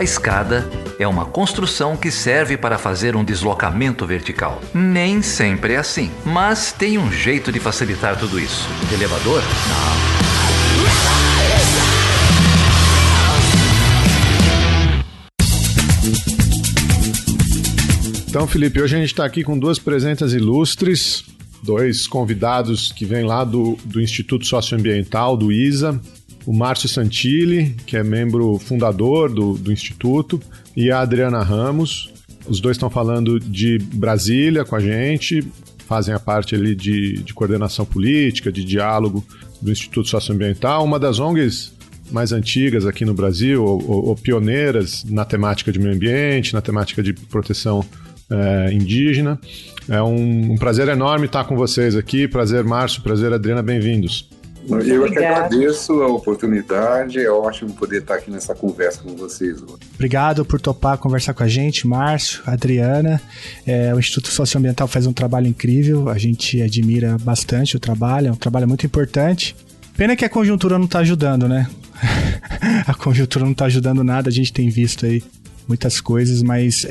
A escada é uma construção que serve para fazer um deslocamento vertical. Nem sempre é assim, mas tem um jeito de facilitar tudo isso. Elevador? Não. Então, Felipe, hoje a gente está aqui com duas presenças ilustres, dois convidados que vêm lá do Instituto Socioambiental, do ISA, o Márcio Santilli, que é membro fundador do Instituto, e a Adriana Ramos. Os dois estão falando de Brasília com a gente, fazem a parte ali de coordenação política, de diálogo do Instituto Socioambiental, uma das ONGs mais antigas aqui no Brasil, ou pioneiras na temática de meio ambiente, na temática de proteção indígena. É um prazer enorme estar com vocês aqui. Prazer, Márcio. Prazer, Adriana. Bem-vindos. Eu que agradeço a oportunidade. É ótimo poder estar aqui nessa conversa com vocês hoje. Obrigado por topar conversar com a gente, Márcio, Adriana. O Instituto Socioambiental faz um trabalho incrível. A gente admira bastante o trabalho. É um trabalho muito importante. Pena que a conjuntura não está ajudando, né? A conjuntura não está ajudando nada. A gente tem visto aí muitas coisas, mas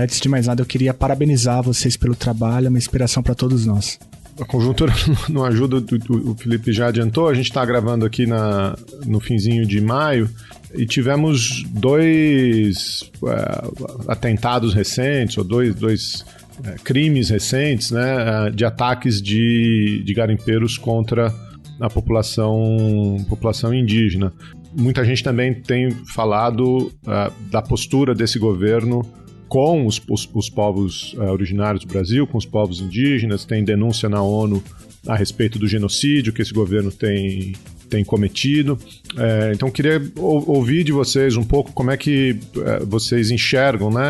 antes de mais nada eu queria parabenizar vocês pelo trabalho, é uma inspiração para todos nós. A conjuntura não ajuda, o Felipe já adiantou, a gente está gravando aqui no finzinho de maio e tivemos dois atentados recentes, ou dois crimes recentes, né, de ataques de garimpeiros contra a população indígena. Muita gente também tem falado da postura desse governo com os povos originários do Brasil, com os povos indígenas. Tem denúncia na ONU a respeito do genocídio que esse governo tem cometido. Então, queria ouvir de vocês um pouco como é que vocês enxergam, né,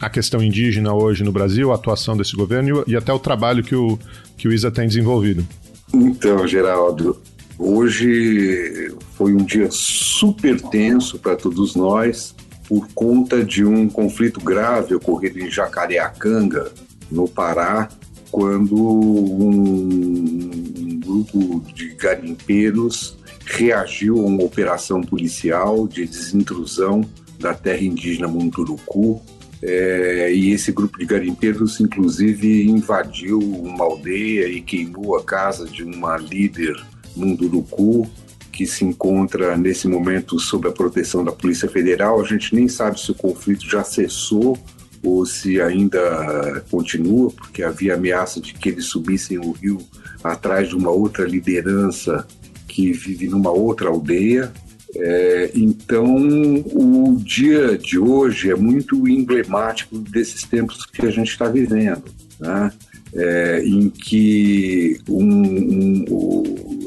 a questão indígena hoje no Brasil, a atuação desse governo e até o trabalho que o ISA tem desenvolvido. Então, Geraldo, hoje foi um dia super tenso para todos nós por conta de um conflito grave ocorrido em Jacareacanga, no Pará, quando um grupo de garimpeiros reagiu a uma operação policial de desintrusão da terra indígena Munduruku. E esse grupo de garimpeiros, inclusive, invadiu uma aldeia e queimou a casa de uma líder Munduruku, que se encontra nesse momento sob a proteção da Polícia Federal. A gente nem sabe se o conflito já cessou ou se ainda continua, porque havia ameaça de que eles subissem o rio atrás de uma outra liderança que vive numa outra aldeia. Então, o dia de hoje é muito emblemático desses tempos que a gente está vivendo, né? Em que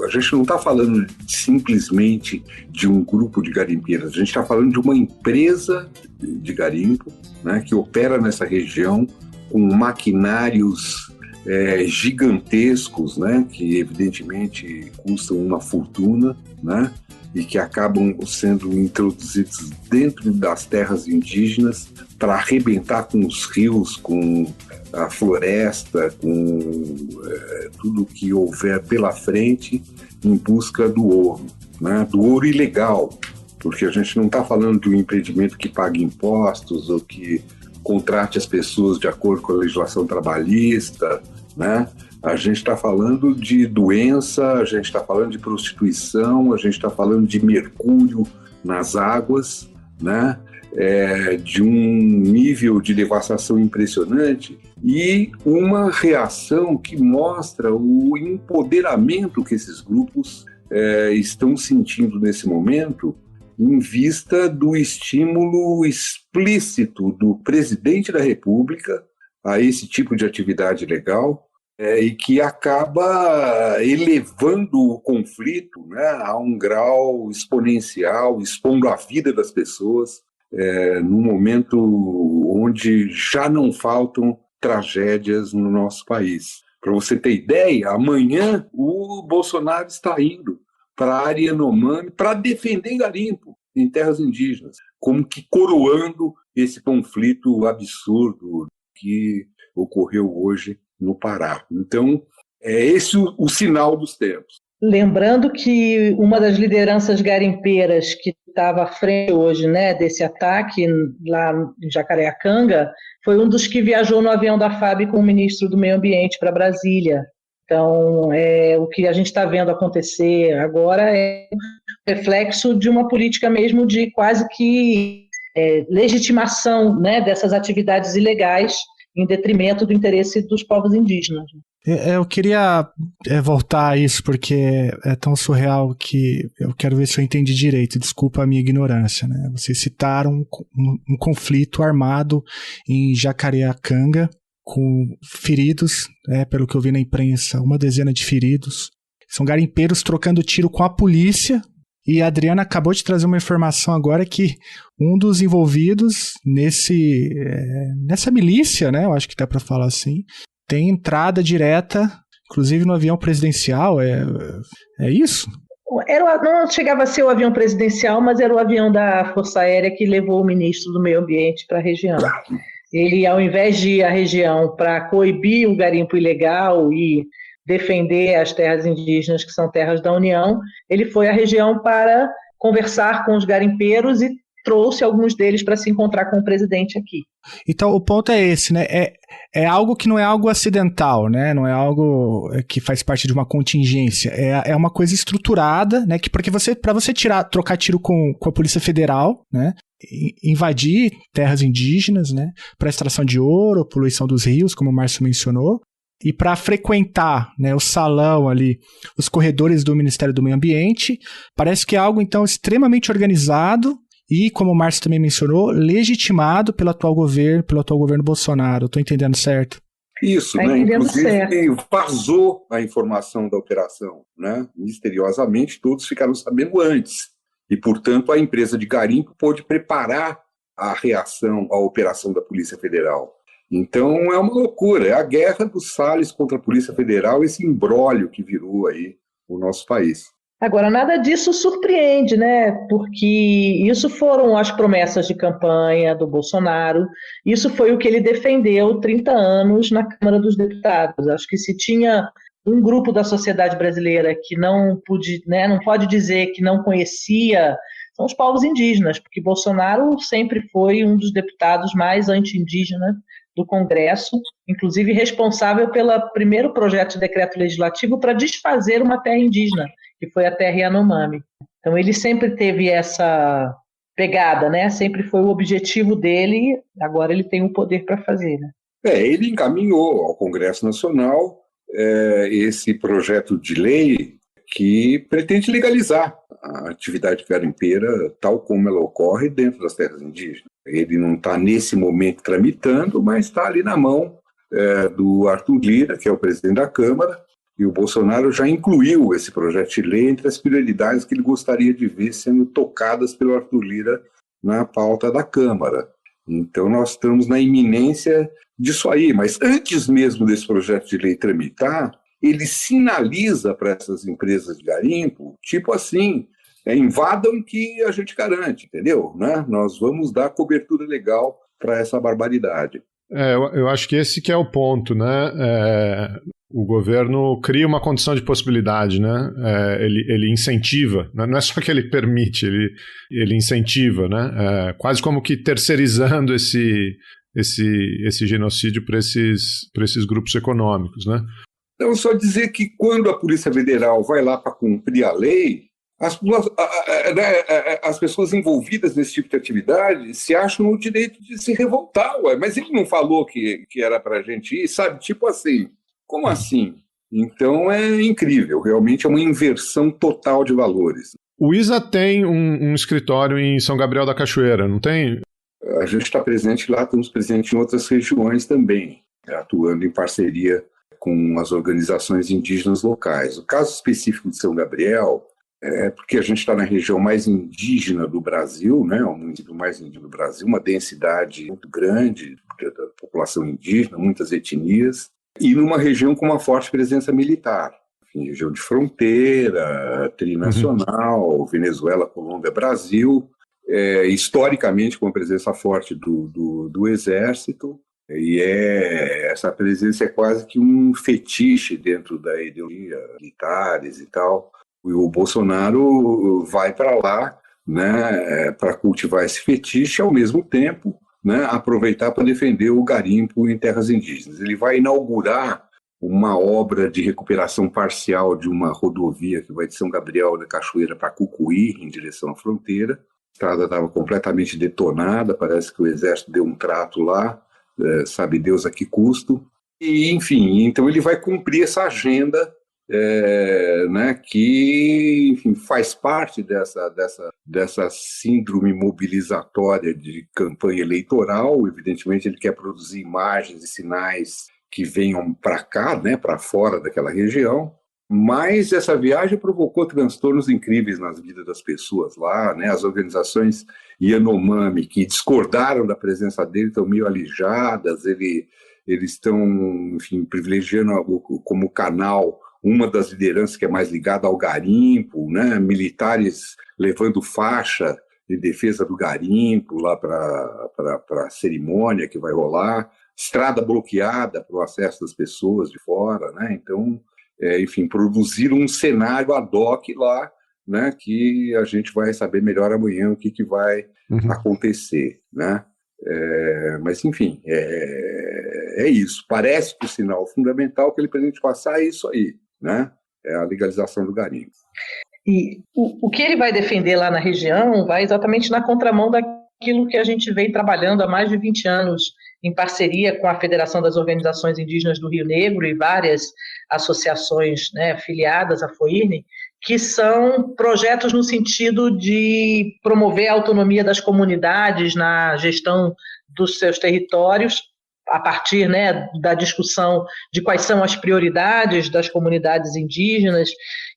a gente não está falando simplesmente de um grupo de garimpeiros, a gente está falando de uma empresa de garimpo, né, que opera nessa região com maquinários gigantescos, né, que evidentemente custam uma fortuna, né, e que acabam sendo introduzidos dentro das terras indígenas para arrebentar com os rios, com a floresta, com tudo que houver pela frente em busca do ouro, né? Do ouro ilegal, porque a gente não está falando de um empreendimento que pague impostos ou que contrate as pessoas de acordo com a legislação trabalhista, né? A gente está falando de doença, a gente está falando de prostituição, a gente está falando de mercúrio nas águas, né? De um nível de devastação impressionante e uma reação que mostra o empoderamento que esses grupos estão sentindo nesse momento em vista do estímulo explícito do presidente da República a esse tipo de atividade legal, e que acaba elevando o conflito, né, a um grau exponencial, expondo a vida das pessoas num momento onde já não faltam tragédias no nosso país. Para você ter ideia, amanhã o Bolsonaro está indo para a área Yanomami para defender garimpo em terras indígenas, como que coroando esse conflito absurdo que ocorreu hoje no Pará. Então, é esse o sinal dos tempos. Lembrando que uma das lideranças garimpeiras que estava à frente hoje, né, desse ataque lá em Jacareacanga foi um dos que viajou no avião da FAB com o ministro do Meio Ambiente para Brasília. Então, o que a gente está vendo acontecer agora é um reflexo de uma política mesmo de quase que legitimação, né, dessas atividades ilegais em detrimento do interesse dos povos indígenas. Eu queria voltar a isso, porque é tão surreal que eu quero ver se eu entendi direito. Desculpa a minha ignorância, né? Vocês citaram um conflito armado em Jacareacanga, com feridos, pelo que eu vi na imprensa, 10 de feridos. São garimpeiros trocando tiro com a polícia. E a Adriana acabou de trazer uma informação agora que um dos envolvidos nessa milícia, né? Eu acho que dá para falar assim, tem entrada direta, inclusive no avião presidencial. É isso? Não chegava a ser o avião presidencial, mas era o avião da Força Aérea que levou o ministro do Meio Ambiente para a região. Ele, ao invés de ir à região para coibir o garimpo ilegal e defender as terras indígenas, que são terras da União, ele foi à região para conversar com os garimpeiros e trouxe alguns deles para se encontrar com o presidente aqui. Então, o ponto é esse, né? É algo que não é algo acidental, né? Não é algo que faz parte de uma contingência. É uma coisa estruturada, né? Porque para você trocar tiro com a Polícia Federal, né? Invadir terras indígenas, né? Para extração de ouro, poluição dos rios, como o Márcio mencionou, e para frequentar, né, o salão ali, os corredores do Ministério do Meio Ambiente, parece que é algo, então, extremamente organizado e, como o Márcio também mencionou, legitimado pelo atual governo Bolsonaro. Estou entendendo certo? Isso, né? Inclusive vazou a informação da operação, né? Misteriosamente, todos ficaram sabendo antes. E, portanto, a empresa de garimpo pôde preparar a reação à operação da Polícia Federal. Então é uma loucura, é a guerra dos Salles contra a Polícia Federal, esse imbróglio que virou aí o nosso país. Agora, nada disso surpreende, né? Porque isso foram as promessas de campanha do Bolsonaro, isso foi o que ele defendeu 30 anos na Câmara dos Deputados. Acho que se tinha um grupo da sociedade brasileira que não pode dizer que não conhecia, são os povos indígenas, porque Bolsonaro sempre foi um dos deputados mais anti-indígenas do Congresso, inclusive responsável pelo primeiro projeto de decreto legislativo para desfazer uma terra indígena, que foi a terra Yanomami. Então ele sempre teve essa pegada, né? Sempre foi o objetivo dele, agora ele tem o poder para fazer, né? Ele encaminhou ao Congresso Nacional esse projeto de lei que pretende legalizar a atividade garimpeira tal como ela ocorre dentro das terras indígenas. Ele não está nesse momento tramitando, mas está ali na mão do Arthur Lira, que é o presidente da Câmara, e o Bolsonaro já incluiu esse projeto de lei entre as prioridades que ele gostaria de ver sendo tocadas pelo Arthur Lira na pauta da Câmara. Então nós estamos na iminência disso aí, mas antes mesmo desse projeto de lei tramitar, ele sinaliza para essas empresas de garimpo, tipo assim, invadam que a gente garante, entendeu? Né? Nós vamos dar cobertura legal para essa barbaridade. Eu acho que esse que é o ponto, né? O governo cria uma condição de possibilidade, né? Ele incentiva, não é só que ele permite, ele incentiva, né? Quase como que terceirizando esse genocídio para esses grupos econômicos, né? Então, só dizer que quando a Polícia Federal vai lá para cumprir a lei, as pessoas envolvidas nesse tipo de atividade se acham no direito de se revoltar, mas ele não falou que era para a gente ir, sabe? Tipo assim, como assim? Então é incrível, realmente é uma inversão total de valores. O ISA tem um escritório em São Gabriel da Cachoeira, não tem? A gente está presente lá, estamos presentes em outras regiões também, atuando em parceria com as organizações indígenas locais. O caso específico de São Gabriel é porque a gente está na região mais indígena do Brasil, né, o município mais indígena do Brasil, uma densidade muito grande da população indígena, muitas etnias, e numa região com uma forte presença militar. Enfim, região de fronteira, trinacional, Venezuela, Colômbia, Brasil, historicamente com uma presença forte do Exército, E essa presença é quase que um fetiche dentro da ideologia, militares e tal. E o Bolsonaro vai para lá, né, para cultivar esse fetiche, ao mesmo tempo, né, aproveitar para defender o garimpo em terras indígenas. Ele vai inaugurar uma obra de recuperação parcial de uma rodovia que vai de São Gabriel da Cachoeira para Cucuí, em direção à fronteira. A estrada estava completamente detonada, parece que o exército deu um trato lá, sabe Deus a que custo. E, enfim, então ele vai cumprir essa agenda, né, que, enfim, faz parte dessa síndrome mobilizatória de campanha eleitoral. Evidentemente ele quer produzir imagens e sinais que venham para cá, né, para fora daquela região, mas essa viagem provocou transtornos incríveis nas vidas das pessoas lá, né? As organizações Yanomami, que discordaram da presença dele, estão meio alijadas, eles estão, enfim, privilegiando como canal uma das lideranças que é mais ligada ao garimpo, né? Militares levando faixa de defesa do garimpo lá para a cerimônia que vai rolar, estrada bloqueada para o acesso das pessoas de fora, né? Então, enfim, produziram um cenário ad hoc lá, né? Que a gente vai saber melhor amanhã o que vai acontecer, né? Mas, enfim, é isso. Parece que o sinal fundamental que ele pretende passar é isso aí, né? É a legalização do garimpo. E o que ele vai defender lá na região vai exatamente na contramão daquilo que a gente vem trabalhando há mais de 20 anos em parceria com a Federação das Organizações Indígenas do Rio Negro e várias associações, né, filiadas à FOIRNE, que são projetos no sentido de promover a autonomia das comunidades na gestão dos seus territórios, a partir, né, da discussão de quais são as prioridades das comunidades indígenas,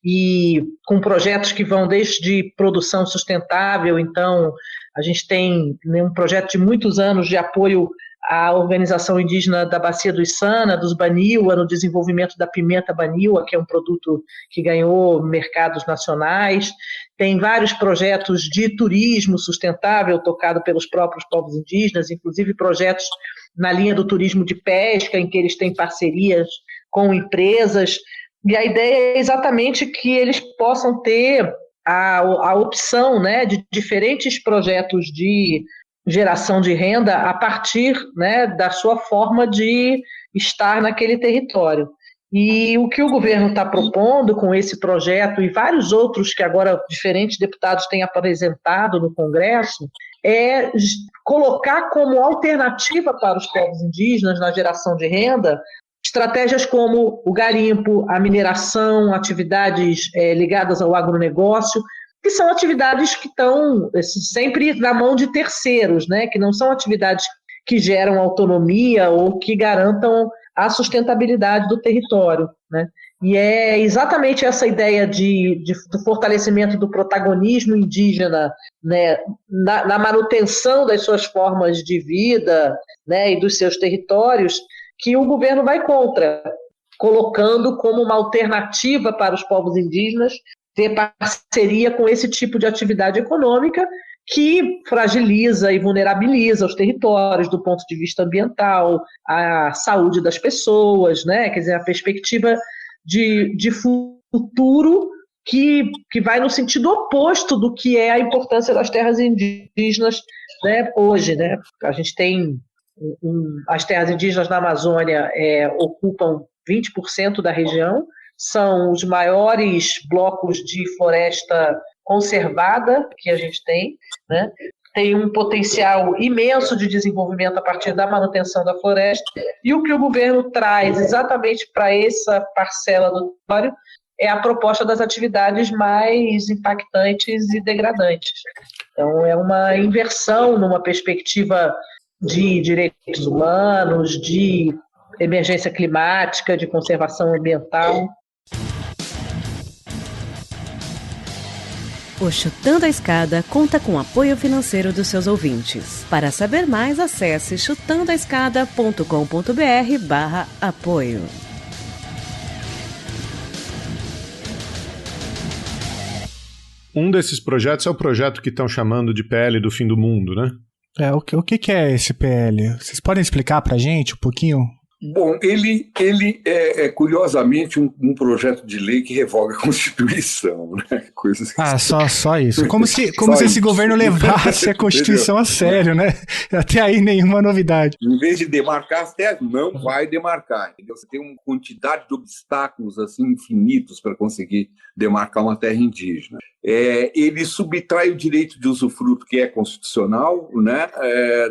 e com projetos que vão desde produção sustentável. Então, a gente tem um projeto de muitos anos de apoio à organização indígena da Bacia do Içana, dos Baniwa, no desenvolvimento da pimenta Baniwa, que é um produto que ganhou mercados nacionais. Tem vários projetos de turismo sustentável tocado pelos próprios povos indígenas, inclusive projetos na linha do turismo de pesca, em que eles têm parcerias com empresas. E a ideia é exatamente que eles possam ter a opção, né, de diferentes projetos de geração de renda a partir, né, da sua forma de estar naquele território. E o que o governo está propondo com esse projeto e vários outros que agora diferentes deputados têm apresentado no Congresso é colocar como alternativa para os povos indígenas na geração de renda estratégias como o garimpo, a mineração, atividades ligadas ao agronegócio, que são atividades que estão sempre na mão de terceiros, né? Que não são atividades que geram autonomia ou que garantam a sustentabilidade do território, né? E é exatamente essa ideia do fortalecimento do protagonismo indígena, né, na manutenção das suas formas de vida, né, e dos seus territórios, que o governo vai contra, colocando como uma alternativa para os povos indígenas ter parceria com esse tipo de atividade econômica que fragiliza e vulnerabiliza os territórios do ponto de vista ambiental, a saúde das pessoas, né? Quer dizer, a perspectiva de futuro que vai no sentido oposto do que é a importância das terras indígenas, né, hoje, né? A gente tem as terras indígenas na Amazônia ocupam 20% da região, são os maiores blocos de floresta conservada que a gente tem, né? Tem um potencial imenso de desenvolvimento a partir da manutenção da floresta, e o que o governo traz exatamente para essa parcela do território é a proposta das atividades mais impactantes e degradantes. Então, é uma inversão numa perspectiva de direitos humanos, de emergência climática, de conservação ambiental. O Chutando a Escada conta com apoio financeiro dos seus ouvintes. Para saber mais, acesse chutandoaescada.com.br/apoio. Um desses projetos é o projeto que estão chamando de PL do Fim do Mundo, né? O que é esse PL? Vocês podem explicar pra gente um pouquinho? Bom, ele é curiosamente um projeto de lei que revoga a Constituição, né? Coisas que... Só isso. Como se esse governo levasse a Constituição a sério, né? Até aí nenhuma novidade. Em vez de demarcar as terras, não vai demarcar. Entendeu? Você tem uma quantidade de obstáculos assim infinitos para conseguir demarcar uma terra indígena. Ele subtrai o direito de usufruto, que é constitucional, né?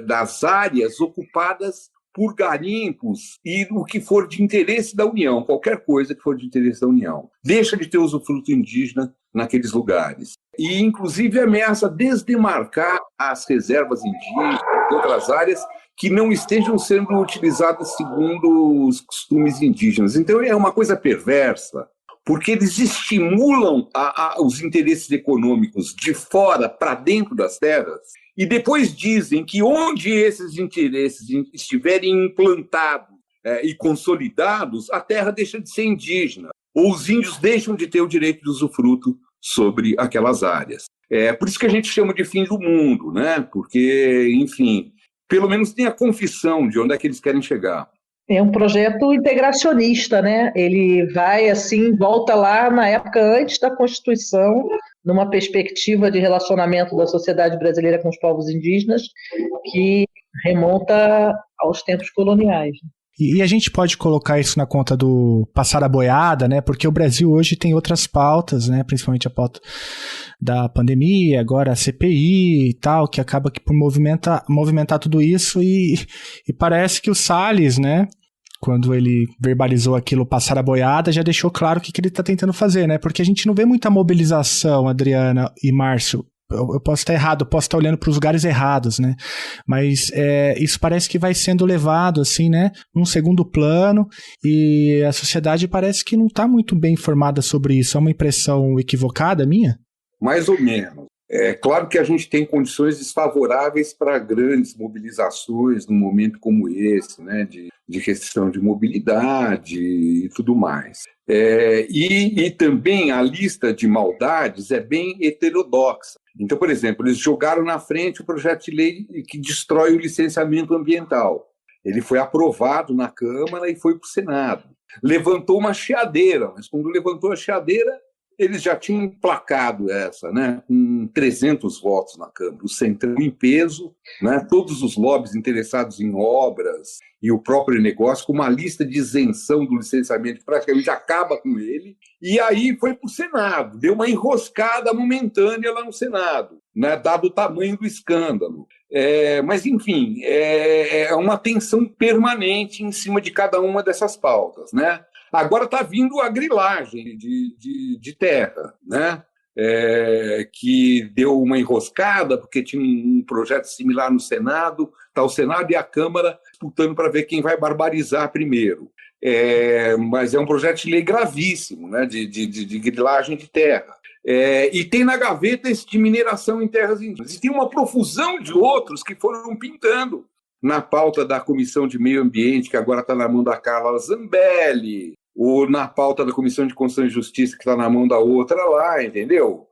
Das áreas ocupadas por garimpos e o que for de interesse da União, qualquer coisa que for de interesse da União. Deixa de ter usufruto indígena naqueles lugares. E, inclusive, ameaça desdemarcar as reservas indígenas e outras áreas que não estejam sendo utilizadas segundo os costumes indígenas. Então, é uma coisa perversa, porque eles estimulam os interesses econômicos de fora para dentro das terras e depois dizem que onde esses interesses estiverem implantados e consolidados, a terra deixa de ser indígena, ou os índios deixam de ter o direito de usufruto sobre aquelas áreas. Por isso que a gente chama de fim do mundo, né? Porque, enfim, pelo menos tem a confissão de onde é que eles querem chegar. É um projeto integracionista, né? Ele vai, assim, volta lá na época antes da Constituição, numa perspectiva de relacionamento da sociedade brasileira com os povos indígenas, que remonta aos tempos coloniais. E a gente pode colocar isso na conta do passar a boiada, né? Porque o Brasil hoje tem outras pautas, né? Principalmente a pauta da pandemia, agora a CPI e tal, que acaba por movimentar tudo isso e parece que o Salles, né? Quando ele verbalizou aquilo, passar a boiada, já deixou claro o que ele está tentando fazer, né? Porque a gente não vê muita mobilização, Adriana e Márcio. Eu posso estar errado, eu posso estar olhando para os lugares errados, né? Mas isso parece que vai sendo levado, assim, né? Num segundo plano, e a sociedade parece que não está muito bem informada sobre isso. É uma impressão equivocada minha? Mais ou menos. É claro que a gente tem condições desfavoráveis para grandes mobilizações num momento como esse, né, de restrição de mobilidade e tudo mais. E também a lista de maldades é bem heterodoxa. Então, por exemplo, eles jogaram na frente o projeto de lei que destrói o licenciamento ambiental. Ele foi aprovado na Câmara e foi para o Senado. Levantou uma chiadeira, mas quando levantou a chiadeira, eles já tinham emplacado essa, né, com 300 votos na Câmara, o Centrão em peso, né, todos os lobbies interessados em obras e o próprio negócio, com uma lista de isenção do licenciamento que praticamente acaba com ele, e aí foi para o Senado, deu uma enroscada momentânea lá no Senado, né, dado o tamanho do escândalo. Mas, enfim, é uma tensão permanente em cima de cada uma dessas pautas, né? Agora está vindo a grilagem de terra, né? Que deu uma enroscada, porque tinha um projeto similar no Senado, está o Senado e a Câmara disputando para ver quem vai barbarizar primeiro. Mas é um projeto de lei gravíssimo, né? de grilagem de terra. E tem na gaveta esse de mineração em terras indígenas. E tem uma profusão de outros que foram pintando na pauta da Comissão de Meio Ambiente, que agora está na mão da Carla Zambelli, ou na pauta da Comissão de Constituição e Justiça, que está na mão da outra lá, entendeu?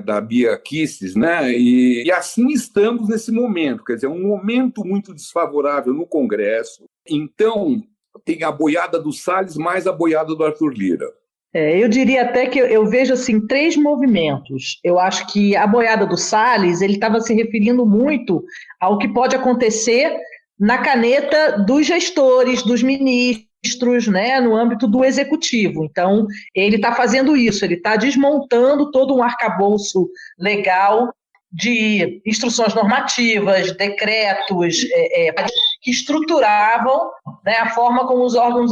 Da Bia Kicis, né? E assim estamos nesse momento, quer dizer, um momento muito desfavorável no Congresso. Então, tem a boiada do Salles mais a boiada do Arthur Lira. Eu diria até que eu vejo assim 3 movimentos. Eu acho que a boiada do Salles, ele estava se referindo muito ao que pode acontecer na caneta dos gestores, dos ministros, né, no âmbito do executivo. Então, ele está fazendo isso, ele está desmontando todo um arcabouço legal de instruções normativas, decretos, que estruturavam, né, a forma como os órgãos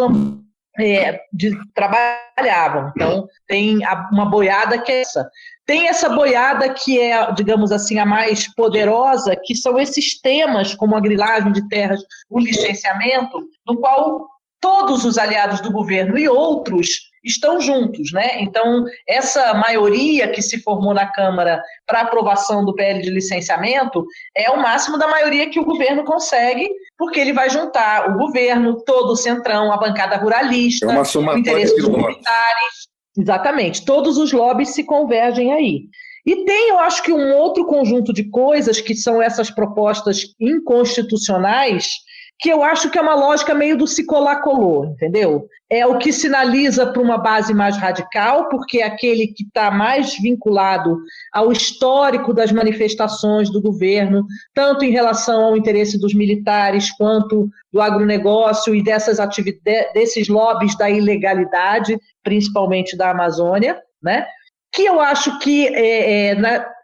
trabalhavam. Então, tem uma boiada que é essa. Tem essa boiada que é, digamos assim, a mais poderosa, que são esses temas, como a grilagem de terras, o licenciamento, no qual todos os aliados do governo e outros estão juntos, né? Então, essa maioria que se formou na Câmara para aprovação do PL de licenciamento é o máximo da maioria que o governo consegue, porque ele vai juntar o governo, todo o centrão, a bancada ruralista, o interesse dos militares. Exatamente, todos os lobbies se convergem aí. E tem, eu acho que um outro conjunto de coisas que são essas propostas inconstitucionais, que eu acho que é uma lógica meio do se colar-colou, entendeu? É o que sinaliza para uma base mais radical, porque é aquele que está mais vinculado ao histórico das manifestações do governo, tanto em relação ao interesse dos militares, quanto do agronegócio e desses lobbies da ilegalidade, principalmente da Amazônia, né? Que eu acho que,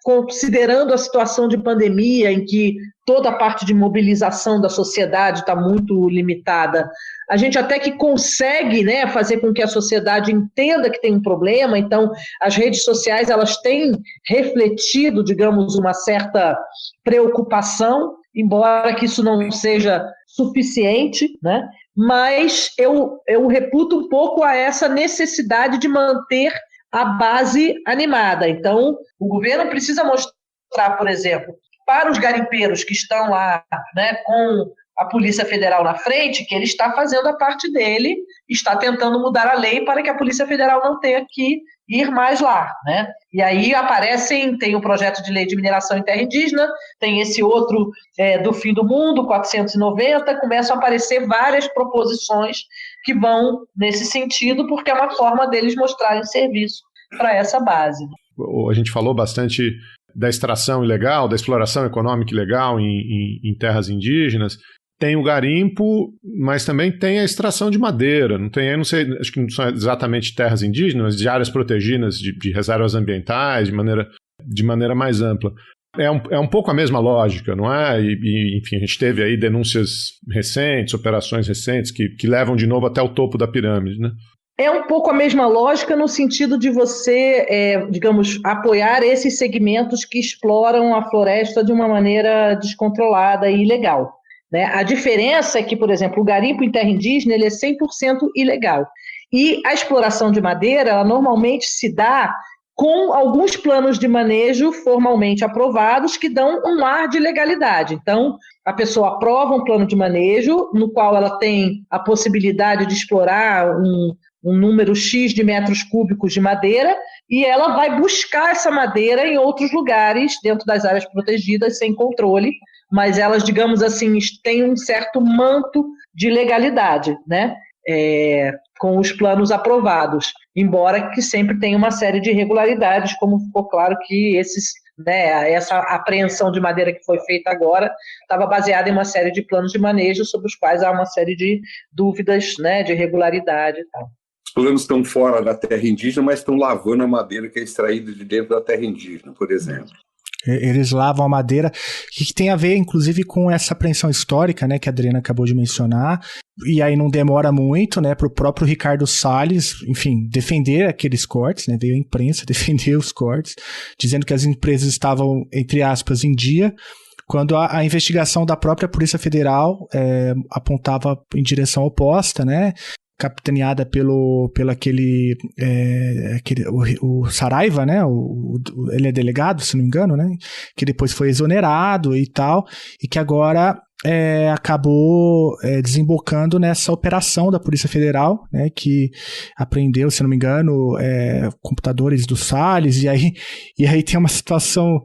considerando a situação de pandemia, em que toda a parte de mobilização da sociedade está muito limitada, a gente até que consegue, né, fazer com que a sociedade entenda que tem um problema. Então, as redes sociais elas têm refletido, digamos, uma certa preocupação, embora que isso não seja suficiente, né? Mas eu reputo um pouco a essa necessidade de manter a base animada. Então, o governo precisa mostrar, por exemplo, para os garimpeiros que estão lá, né, com a Polícia Federal na frente, que ele está fazendo a parte dele, está tentando mudar a lei para que a Polícia Federal não tenha que ir mais lá, né? E aí tem o projeto de lei de mineração em terra indígena, tem esse outro do fim do mundo, 490, começam a aparecer várias proposições que vão nesse sentido, porque é uma forma deles mostrarem serviço para essa base. A gente falou bastante da extração ilegal, da exploração econômica ilegal em terras indígenas. Tem o garimpo, mas também tem a extração de madeira. Não sei, acho que não são exatamente terras indígenas, mas de áreas protegidas, de reservas ambientais, de maneira mais ampla. É um pouco a mesma lógica, não é? Enfim, a gente teve aí denúncias recentes, operações recentes, que levam de novo até o topo da pirâmide, né? É um pouco a mesma lógica no sentido de você, digamos, apoiar esses segmentos que exploram a floresta de uma maneira descontrolada e ilegal, né? A diferença é que, por exemplo, o garimpo em terra indígena ele é 100% ilegal. E a exploração de madeira, ela normalmente se dá com alguns planos de manejo formalmente aprovados que dão um ar de legalidade. Então, a pessoa aprova um plano de manejo no qual ela tem a possibilidade de explorar um número X de metros cúbicos de madeira e ela vai buscar essa madeira em outros lugares, dentro das áreas protegidas, sem controle, mas elas, digamos assim, têm um certo manto de legalidade, né? Com os planos aprovados, embora que sempre tenha uma série de irregularidades, como ficou claro que essa apreensão de madeira que foi feita agora estava baseada em uma série de planos de manejo sobre os quais há uma série de dúvidas, né, de irregularidade e tal. Os planos estão fora da terra indígena, mas estão lavando a madeira que é extraída de dentro da terra indígena, por exemplo. Eles lavam a madeira, que tem a ver, inclusive, com essa apreensão histórica, né, que a Adriana acabou de mencionar, e aí não demora muito, né, para o próprio Ricardo Salles, enfim, defender aqueles cortes, né, veio a imprensa defender os cortes, dizendo que as empresas estavam, entre aspas, em dia, quando a investigação da própria Polícia Federal apontava em direção oposta, né, capitaneada pelo aquele o Saraiva, né? Ele é delegado, se não me engano, né? Que depois foi exonerado e tal, e que agora acabou desembocando nessa operação da Polícia Federal, né? Que apreendeu, se não me engano, computadores do Salles, e aí tem uma situação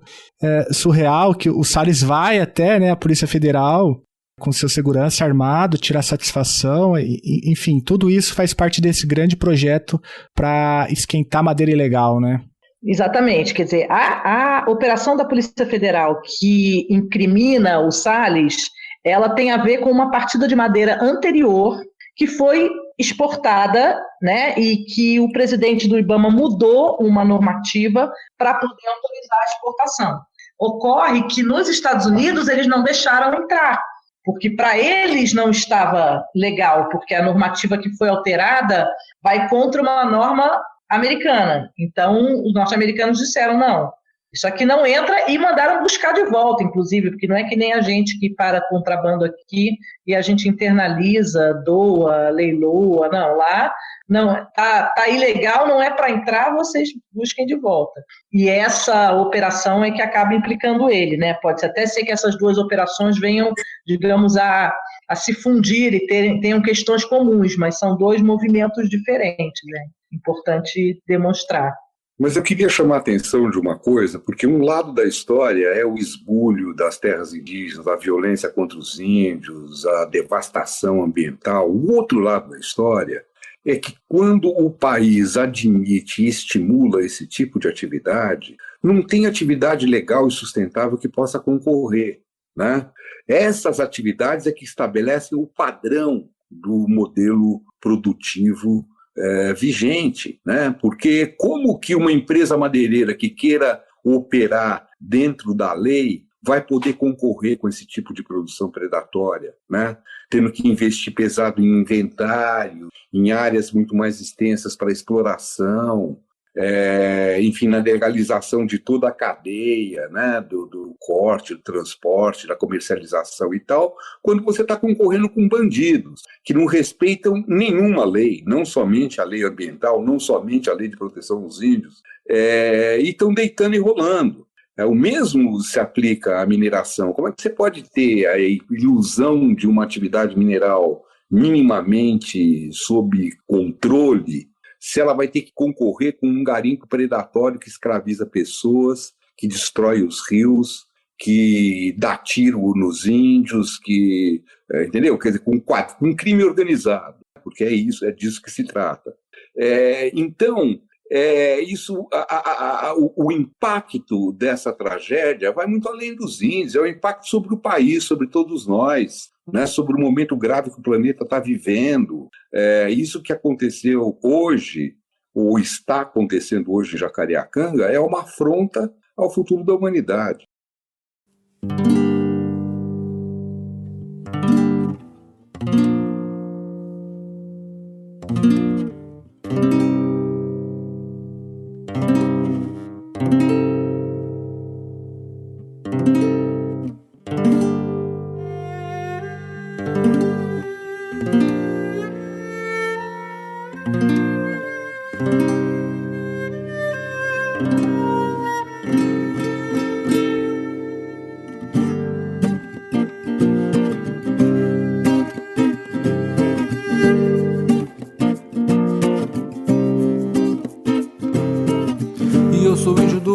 surreal, que o Salles vai até, né, a Polícia Federal com seu segurança armado, tirar satisfação, enfim, tudo isso faz parte desse grande projeto para esquentar madeira ilegal, né? Exatamente, quer dizer, a operação da Polícia Federal que incrimina o Salles, ela tem a ver com uma partida de madeira anterior que foi exportada, né, e que o presidente do IBAMA mudou uma normativa para poder autorizar a exportação. Ocorre que nos Estados Unidos eles não deixaram entrar, porque para eles não estava legal, porque a normativa que foi alterada vai contra uma norma americana. Então, os norte-americanos disseram, não, isso aqui não entra, e mandaram buscar de volta, inclusive, porque não é que nem a gente que para contrabando aqui e a gente internaliza, doa, leiloa, não, lá não, tá ilegal, não é para entrar, vocês busquem de volta. E essa operação é que acaba implicando ele, né? Pode até ser que essas duas operações venham, digamos, a se fundir e tenham questões comuns, mas são dois movimentos diferentes, né? Importante demonstrar. Mas eu queria chamar a atenção de uma coisa, porque um lado da história é o esbulho das terras indígenas, a violência contra os índios, a devastação ambiental. O outro lado da história é que quando o país admite e estimula esse tipo de atividade, não tem atividade legal e sustentável que possa concorrer, né? Essas atividades é que estabelecem o padrão do modelo produtivo vigente, né? Porque como que uma empresa madeireira que queira operar dentro da lei vai poder concorrer com esse tipo de produção predatória, né? Tendo que investir pesado em inventário, em áreas muito mais extensas para exploração, enfim, na legalização de toda a cadeia, né, do corte, do transporte, da comercialização e tal, quando você está concorrendo com bandidos que não respeitam nenhuma lei, não somente a lei ambiental, não somente a lei de proteção dos índios, e estão deitando e rolando. O mesmo se aplica à mineração. Como é que você pode ter a ilusão de uma atividade mineral minimamente sob controle se ela vai ter que concorrer com um garimpo predatório que escraviza pessoas, que destrói os rios, que dá tiro nos índios, que, entendeu? Quer dizer, com um crime organizado, porque é disso que se trata. Então, o impacto dessa tragédia vai muito além dos índios, é o impacto sobre o país, sobre todos nós, né, sobre o momento grave que o planeta está vivendo. Isso que aconteceu hoje, ou está acontecendo hoje em Jacareacanga, é uma afronta ao futuro da humanidade.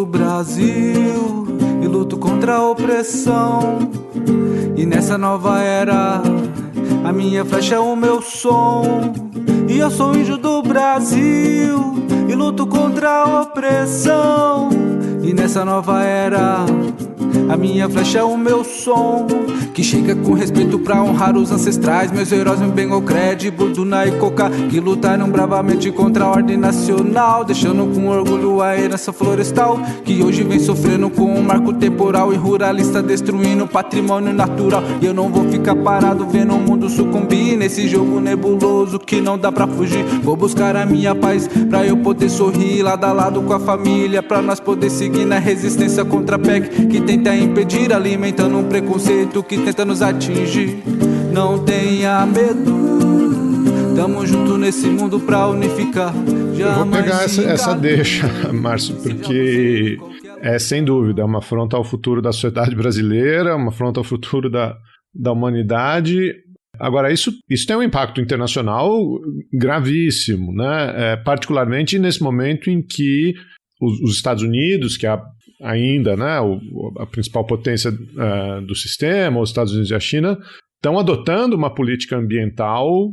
Brasil e luto contra a opressão. E nessa nova era, a minha flecha é o meu som. E eu sou índio do Brasil e luto contra a opressão. E nessa nova era, a minha flecha é o meu som, que chega com respeito pra honrar os ancestrais. Meus heróis me bem ao crédito, Burduna e Coca, que lutaram bravamente contra a ordem nacional, deixando com orgulho a herança florestal, que hoje vem sofrendo com um marco temporal e ruralista destruindo o patrimônio natural. E eu não vou ficar parado vendo o mundo sucumbir nesse jogo nebuloso que não dá pra fugir. Vou buscar a minha paz pra eu poder sorrir lado a lado com a família, pra nós poder seguir na resistência contra a PEC que tenta impedir, alimentando um preconceito que tenta nos atingir. Não tenha medo, tamo junto nesse mundo pra unificar. Eu vou pegar essa deixa, Márcio, porque sem dúvida, é uma afronta ao futuro da sociedade brasileira, uma afronta ao futuro da humanidade. Agora, isso tem um impacto internacional gravíssimo, né? Particularmente nesse momento em que os Estados Unidos, que ainda, né, a principal potência do sistema, os Estados Unidos e a China, estão adotando uma política ambiental,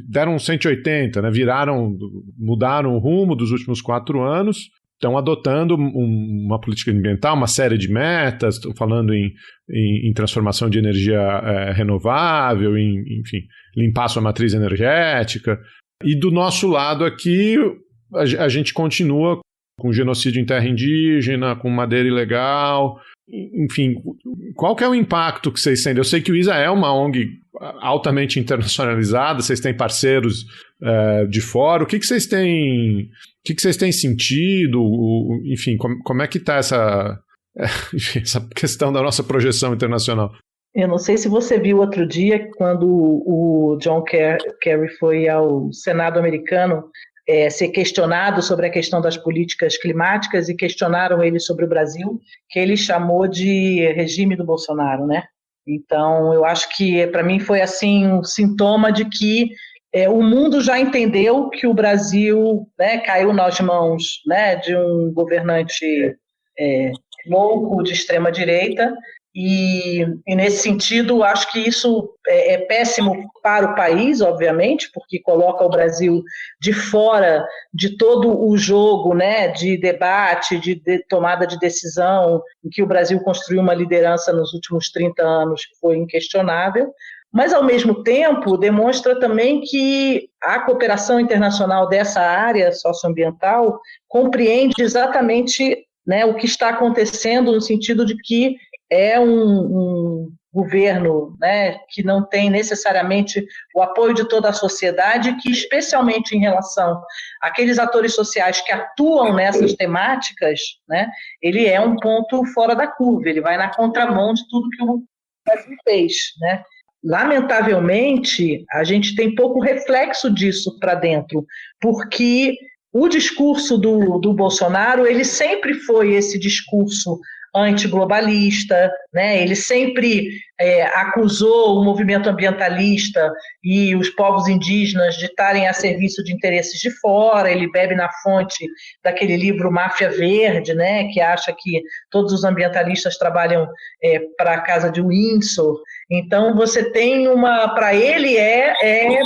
deram 180, né, mudaram o rumo dos últimos 4 anos, estão adotando uma política ambiental, uma série de metas, estão falando em transformação de energia renovável, enfim, limpar sua matriz energética. E do nosso lado aqui, a gente continua com genocídio em terra indígena, com madeira ilegal, enfim, qual que é o impacto que vocês sentem? Eu sei que o ISA é uma ONG altamente internacionalizada, vocês têm parceiros de fora, o que vocês têm sentido, enfim, como é que está essa questão da nossa projeção internacional? Eu não sei se você viu outro dia, quando o John Kerry foi ao Senado americano ser questionado sobre a questão das políticas climáticas e questionaram ele sobre o Brasil, que ele chamou de regime do Bolsonaro, né? Então, eu acho que para mim foi assim um sintoma de que o mundo já entendeu que o Brasil, né, caiu nas mãos, né, de um governante louco de extrema-direita, e nesse sentido, acho que isso é péssimo para o país, obviamente, porque coloca o Brasil de fora de todo o jogo, né, de debate, de tomada de decisão, em que o Brasil construiu uma liderança nos últimos 30 anos que foi inquestionável, mas, ao mesmo tempo, demonstra também que a cooperação internacional dessa área socioambiental compreende exatamente, né, o que está acontecendo, no sentido de que é um governo, né, que não tem necessariamente o apoio de toda a sociedade, que, especialmente em relação àqueles atores sociais que atuam nessas temáticas, né, ele é um ponto fora da curva, ele vai na contramão de tudo que o Brasil fez, né. Lamentavelmente, a gente tem pouco reflexo disso para dentro, porque o discurso do Bolsonaro, ele sempre foi esse discurso antiglobalista, né? Ele sempre acusou o movimento ambientalista e os povos indígenas de estarem a serviço de interesses de fora. Ele bebe na fonte daquele livro Máfia Verde, né? Que acha que todos os ambientalistas trabalham para a casa de Windsor. Então, você tem para ele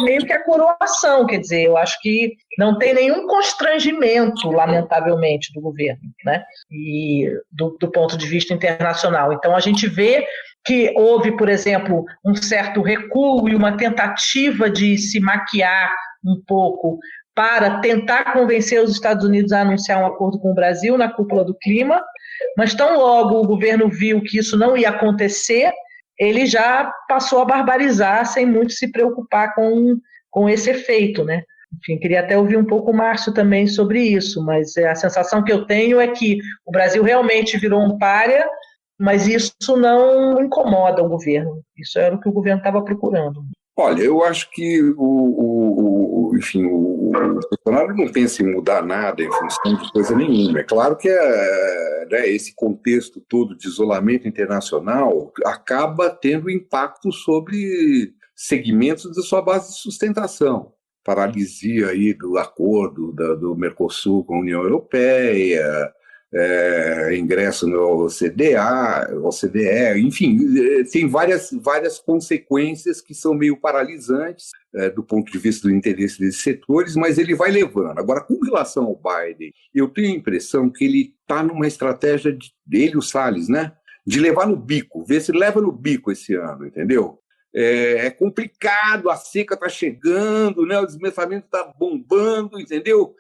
meio que a coroação, quer dizer, eu acho que não tem nenhum constrangimento, lamentavelmente, do governo, né? E do ponto de vista internacional. Então, a gente vê que houve, por exemplo, um certo recuo e uma tentativa de se maquiar um pouco para tentar convencer os Estados Unidos a anunciar um acordo com o Brasil na cúpula do clima, mas tão logo o governo viu que isso não ia acontecer, ele já passou a barbarizar sem muito se preocupar com esse efeito, né? Enfim, queria até ouvir um pouco o Márcio também sobre isso, mas a sensação que eu tenho é que o Brasil realmente virou um pária, mas isso não incomoda o governo. Isso era o que o governo estava procurando. Olha, eu acho que o Bolsonaro não pensa em mudar nada em função de coisa nenhuma. É claro que né, esse contexto todo de isolamento internacional acaba tendo impacto sobre segmentos da sua base de sustentação. Paralisia aí do acordo do Mercosul com a União Europeia, ingresso no OCDE, enfim, tem várias consequências que são meio paralisantes do ponto de vista do interesse desses setores, mas ele vai levando. Agora, com relação ao Biden, eu tenho a impressão que ele está numa estratégia dele, o Salles, né, de levar no bico, ver se leva no bico esse ano, entendeu? É complicado, a seca está chegando, né, o desmatamento está bombando, entendeu?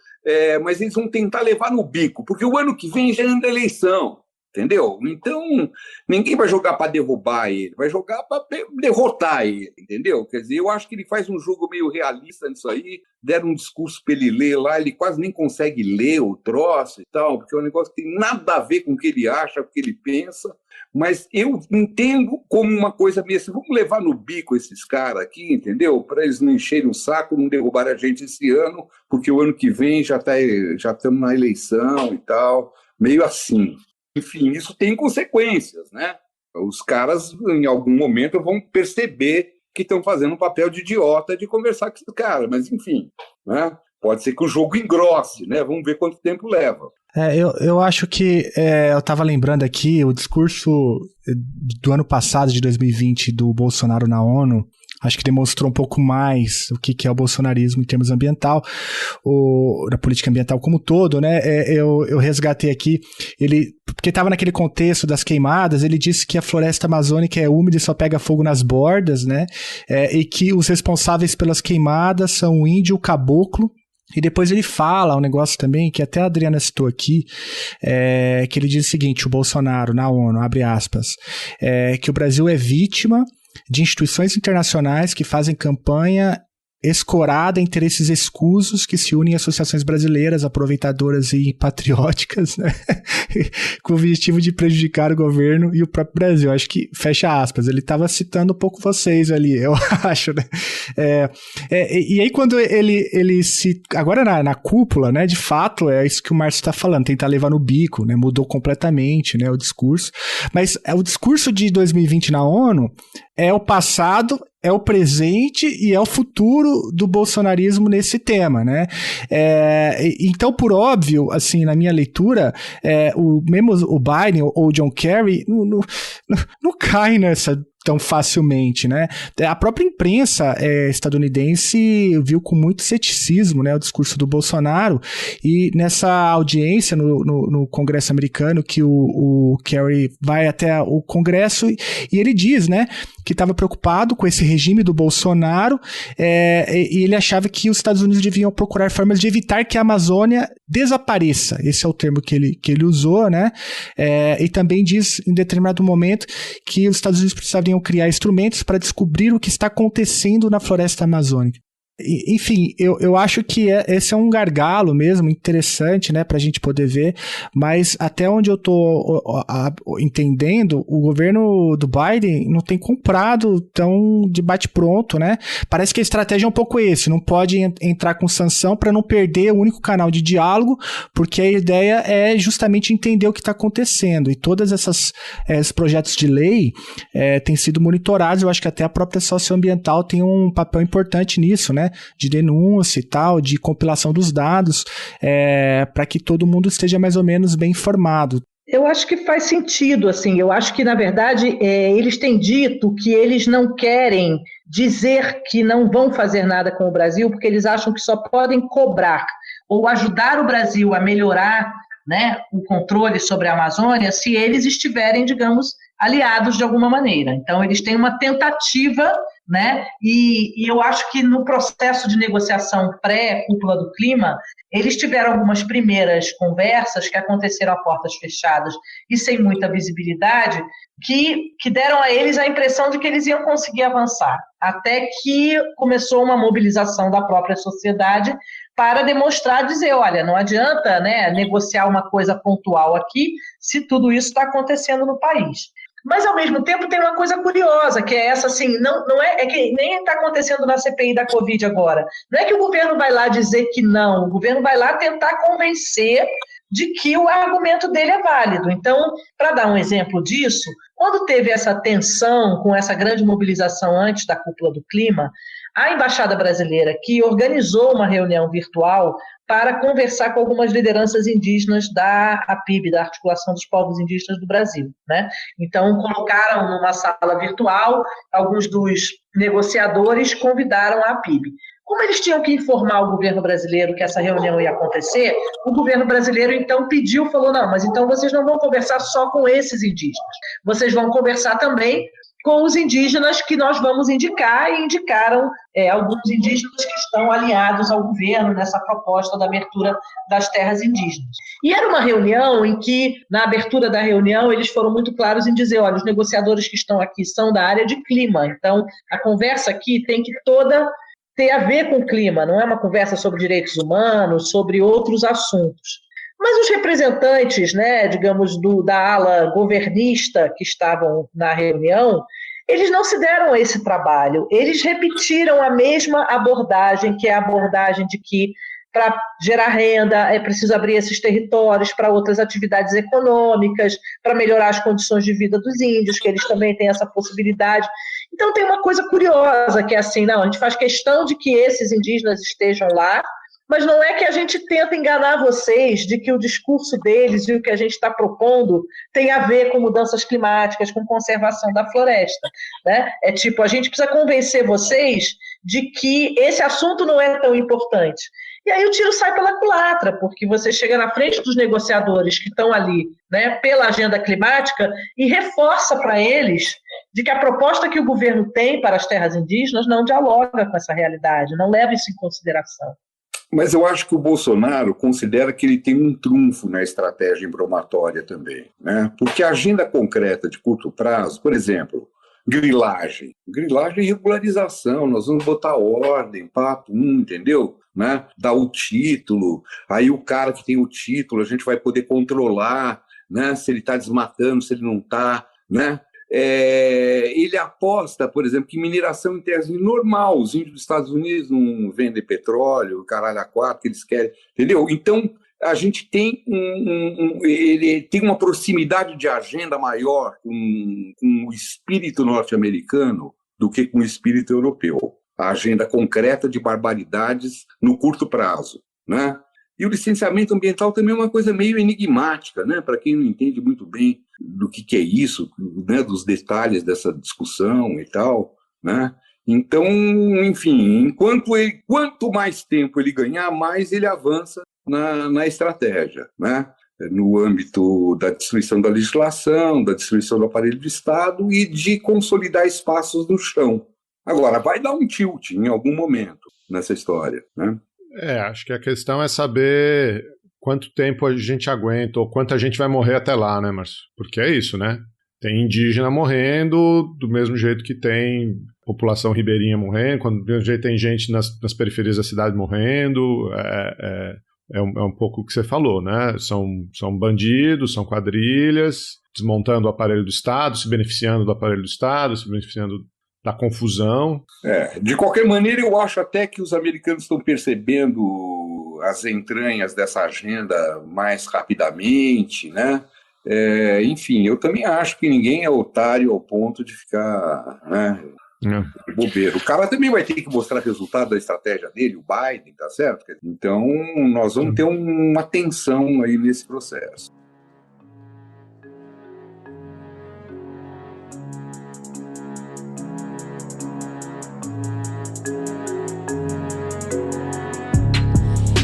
Mas eles vão tentar levar no bico, porque o ano que vem já anda eleição, entendeu? Então, ninguém vai jogar para derrubar ele, vai jogar para derrotar ele, entendeu? Quer dizer, eu acho que ele faz um jogo meio realista nisso aí, deram um discurso para ele ler lá, ele quase nem consegue ler o troço e tal, porque é um negócio que tem nada a ver com o que ele acha, com o que ele pensa, mas eu entendo como uma coisa meio assim, vamos levar no bico esses caras aqui, entendeu? Para eles não encherem o saco, não derrubarem a gente esse ano, porque o ano que vem já estamos na eleição e tal, meio assim. Enfim, isso tem consequências, né? Os caras, em algum momento, vão perceber que estão fazendo um papel de idiota de conversar com esse cara, mas enfim, né? Pode ser que o jogo engrosse, né? Vamos ver quanto tempo leva. Eu acho que eu estava lembrando aqui o discurso do ano passado, de 2020, do Bolsonaro na ONU. Acho que demonstrou um pouco mais o que é o bolsonarismo em termos ambiental, da política ambiental como um todo, né? Eu resgatei aqui, porque estava naquele contexto das queimadas, ele disse que a floresta amazônica é úmida e só pega fogo nas bordas, né? E que os responsáveis pelas queimadas são o índio e o caboclo. E depois ele fala um negócio também, que até a Adriana citou aqui, que ele diz o seguinte, o Bolsonaro na ONU, abre aspas, que o Brasil é vítima de instituições internacionais que fazem campanha escorada a interesses escusos que se unem a associações brasileiras aproveitadoras e patrióticas, né? Com o objetivo de prejudicar o governo e o próprio Brasil. Acho que, fecha aspas, ele estava citando um pouco vocês ali, eu acho, né? E aí quando ele se... Agora na cúpula, né, de fato, é isso que o Márcio está falando, tentar levar no bico, né? Mudou completamente, né, o discurso. Mas o discurso de 2020 na ONU é o passado é o presente e é o futuro do bolsonarismo nesse tema, né? Então, por óbvio, assim, na minha leitura, mesmo o Biden ou o John Kerry não cai nessa tão facilmente, né? A própria imprensa estadunidense viu com muito ceticismo, né, o discurso do Bolsonaro, e nessa audiência no Congresso americano, que o Kerry vai até o Congresso e ele diz, né, que estava preocupado com esse regime do Bolsonaro, e ele achava que os Estados Unidos deviam procurar formas de evitar que a Amazônia desapareça. Esse é o termo que ele usou, né? E também diz, em determinado momento, que os Estados Unidos precisariam criar instrumentos para descobrir o que está acontecendo na floresta amazônica. Enfim, eu acho que esse é um gargalo mesmo, interessante, né, pra gente poder ver, mas até onde eu tô entendendo, o governo do Biden não tem comprado tão de bate-pronto, né? Parece que a estratégia é um pouco esse, não pode entrar com sanção para não perder o único canal de diálogo, porque a ideia é justamente entender o que está acontecendo, e todas esses projetos de lei têm sido monitorados. Eu acho que até a própria socioambiental tem um papel importante nisso, né? De denúncia e tal, de compilação dos dados, para que todo mundo esteja mais ou menos bem informado. Eu acho que faz sentido, assim, eu acho que, na verdade, eles têm dito que eles não querem dizer que não vão fazer nada com o Brasil, porque eles acham que só podem cobrar ou ajudar o Brasil a melhorar, né, o controle sobre a Amazônia se eles estiverem, digamos, aliados de alguma maneira. Então, eles têm uma tentativa, né? E eu acho que no processo de negociação pré-cúpula do clima, eles tiveram algumas primeiras conversas que aconteceram a portas fechadas e sem muita visibilidade, que deram a eles a impressão de que eles iam conseguir avançar, até que começou uma mobilização da própria sociedade para demonstrar, dizer, olha, não adianta, né, negociar uma coisa pontual aqui se tudo isso está acontecendo no país. Mas, ao mesmo tempo, tem uma coisa curiosa, que é essa, assim, não é que nem está acontecendo na CPI da Covid agora. Não é que o governo vai lá dizer que não, o governo vai lá tentar convencer de que o argumento dele é válido. Então, para dar um exemplo disso, quando teve essa tensão com essa grande mobilização antes da cúpula do clima, a Embaixada Brasileira, que organizou uma reunião virtual para conversar com algumas lideranças indígenas da APIB, da Articulação dos Povos Indígenas do Brasil, né? Então, colocaram numa sala virtual, alguns dos negociadores convidaram a APIB. Como eles tinham que informar o governo brasileiro que essa reunião ia acontecer, o governo brasileiro, então, falou, não, mas então vocês não vão conversar só com esses indígenas, vocês vão conversar também com os indígenas que nós vamos indicar, e indicaram alguns indígenas que estão alinhados ao governo nessa proposta da abertura das terras indígenas. E era uma reunião em que, na abertura da reunião, eles foram muito claros em dizer, olha, os negociadores que estão aqui são da área de clima, então a conversa aqui tem que toda ter a ver com o clima, não é uma conversa sobre direitos humanos, sobre outros assuntos. Mas os representantes, né, digamos, da ala governista que estavam na reunião, eles não se deram a esse trabalho, eles repetiram a mesma abordagem, que é a abordagem de que para gerar renda é preciso abrir esses territórios para outras atividades econômicas, para melhorar as condições de vida dos índios, que eles também têm essa possibilidade. Então tem uma coisa curiosa, que é assim, não, a gente faz questão de que esses indígenas estejam lá, mas não é que a gente tenta enganar vocês de que o discurso deles e o que a gente está propondo tem a ver com mudanças climáticas, com conservação da floresta, né? É tipo, a gente precisa convencer vocês de que esse assunto não é tão importante. E aí o tiro sai pela culatra, porque você chega na frente dos negociadores que estão ali, né, pela agenda climática, e reforça para eles de que a proposta que o governo tem para as terras indígenas não dialoga com essa realidade, não leva isso em consideração. Mas eu acho que o Bolsonaro considera que ele tem um trunfo na estratégia embromatória também, né? Porque a agenda concreta de curto prazo, por exemplo, grilagem e regularização, nós vamos botar ordem, entendeu? Né? Dar o título, aí o cara que tem o título, a gente vai poder controlar, né? Se ele está desmatando, se ele não está, né? Ele aposta, por exemplo, que mineração em terras normal, os índios dos Estados Unidos não vendem petróleo, caralho a quatro, que eles querem, entendeu? Então, a gente tem ele tem uma proximidade de agenda maior com o espírito norte-americano, do que com o espírito europeu. A agenda concreta de barbaridades no curto prazo, né? E o licenciamento ambiental também é uma coisa meio enigmática, né? Para quem não entende muito bem do que é isso, né? Dos detalhes dessa discussão e tal, né? Então, enfim, quanto mais tempo ele ganhar, mais ele avança na estratégia, né? No âmbito da destruição da legislação, da destruição do aparelho do Estado e de consolidar espaços no chão. Agora, vai dar um tilt em algum momento nessa história, né? Acho que a questão é saber quanto tempo a gente aguenta ou quanta gente vai morrer até lá, né, Márcio? Porque é isso, né? Tem indígena morrendo do mesmo jeito que tem população ribeirinha morrendo, do mesmo jeito tem gente nas periferias da cidade morrendo. É um pouco o que você falou, né? São bandidos, são quadrilhas, desmontando o aparelho do Estado, se beneficiando do aparelho do Estado, se beneficiando da confusão. De qualquer maneira, eu acho até que os americanos estão percebendo as entranhas dessa agenda mais rapidamente, né? Enfim, eu também acho que ninguém é otário ao ponto de ficar, né, bobeiro. O cara também vai ter que mostrar resultado da estratégia dele, o Biden, tá certo? Então, nós vamos ter uma tensão aí nesse processo.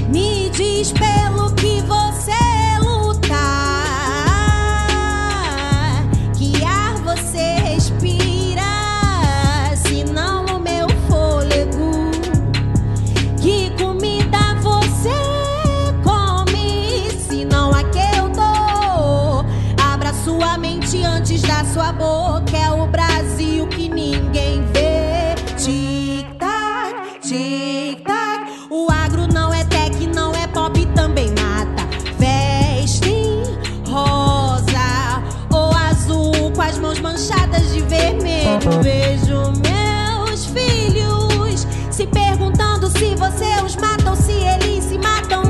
Me diz pelo que você lutar, que ar você respira, se não o meu fôlego, que comida você come, se não a que eu dou. Abra sua mente antes da sua boca, é o Brasil que ninguém vê. Tic-tac, tic-tac, o agro não é tech, não é pop, também mata. Vestem rosa ou azul, com as mãos manchadas de vermelho. Vejo meus filhos se perguntando se você os mata ou se eles se matam.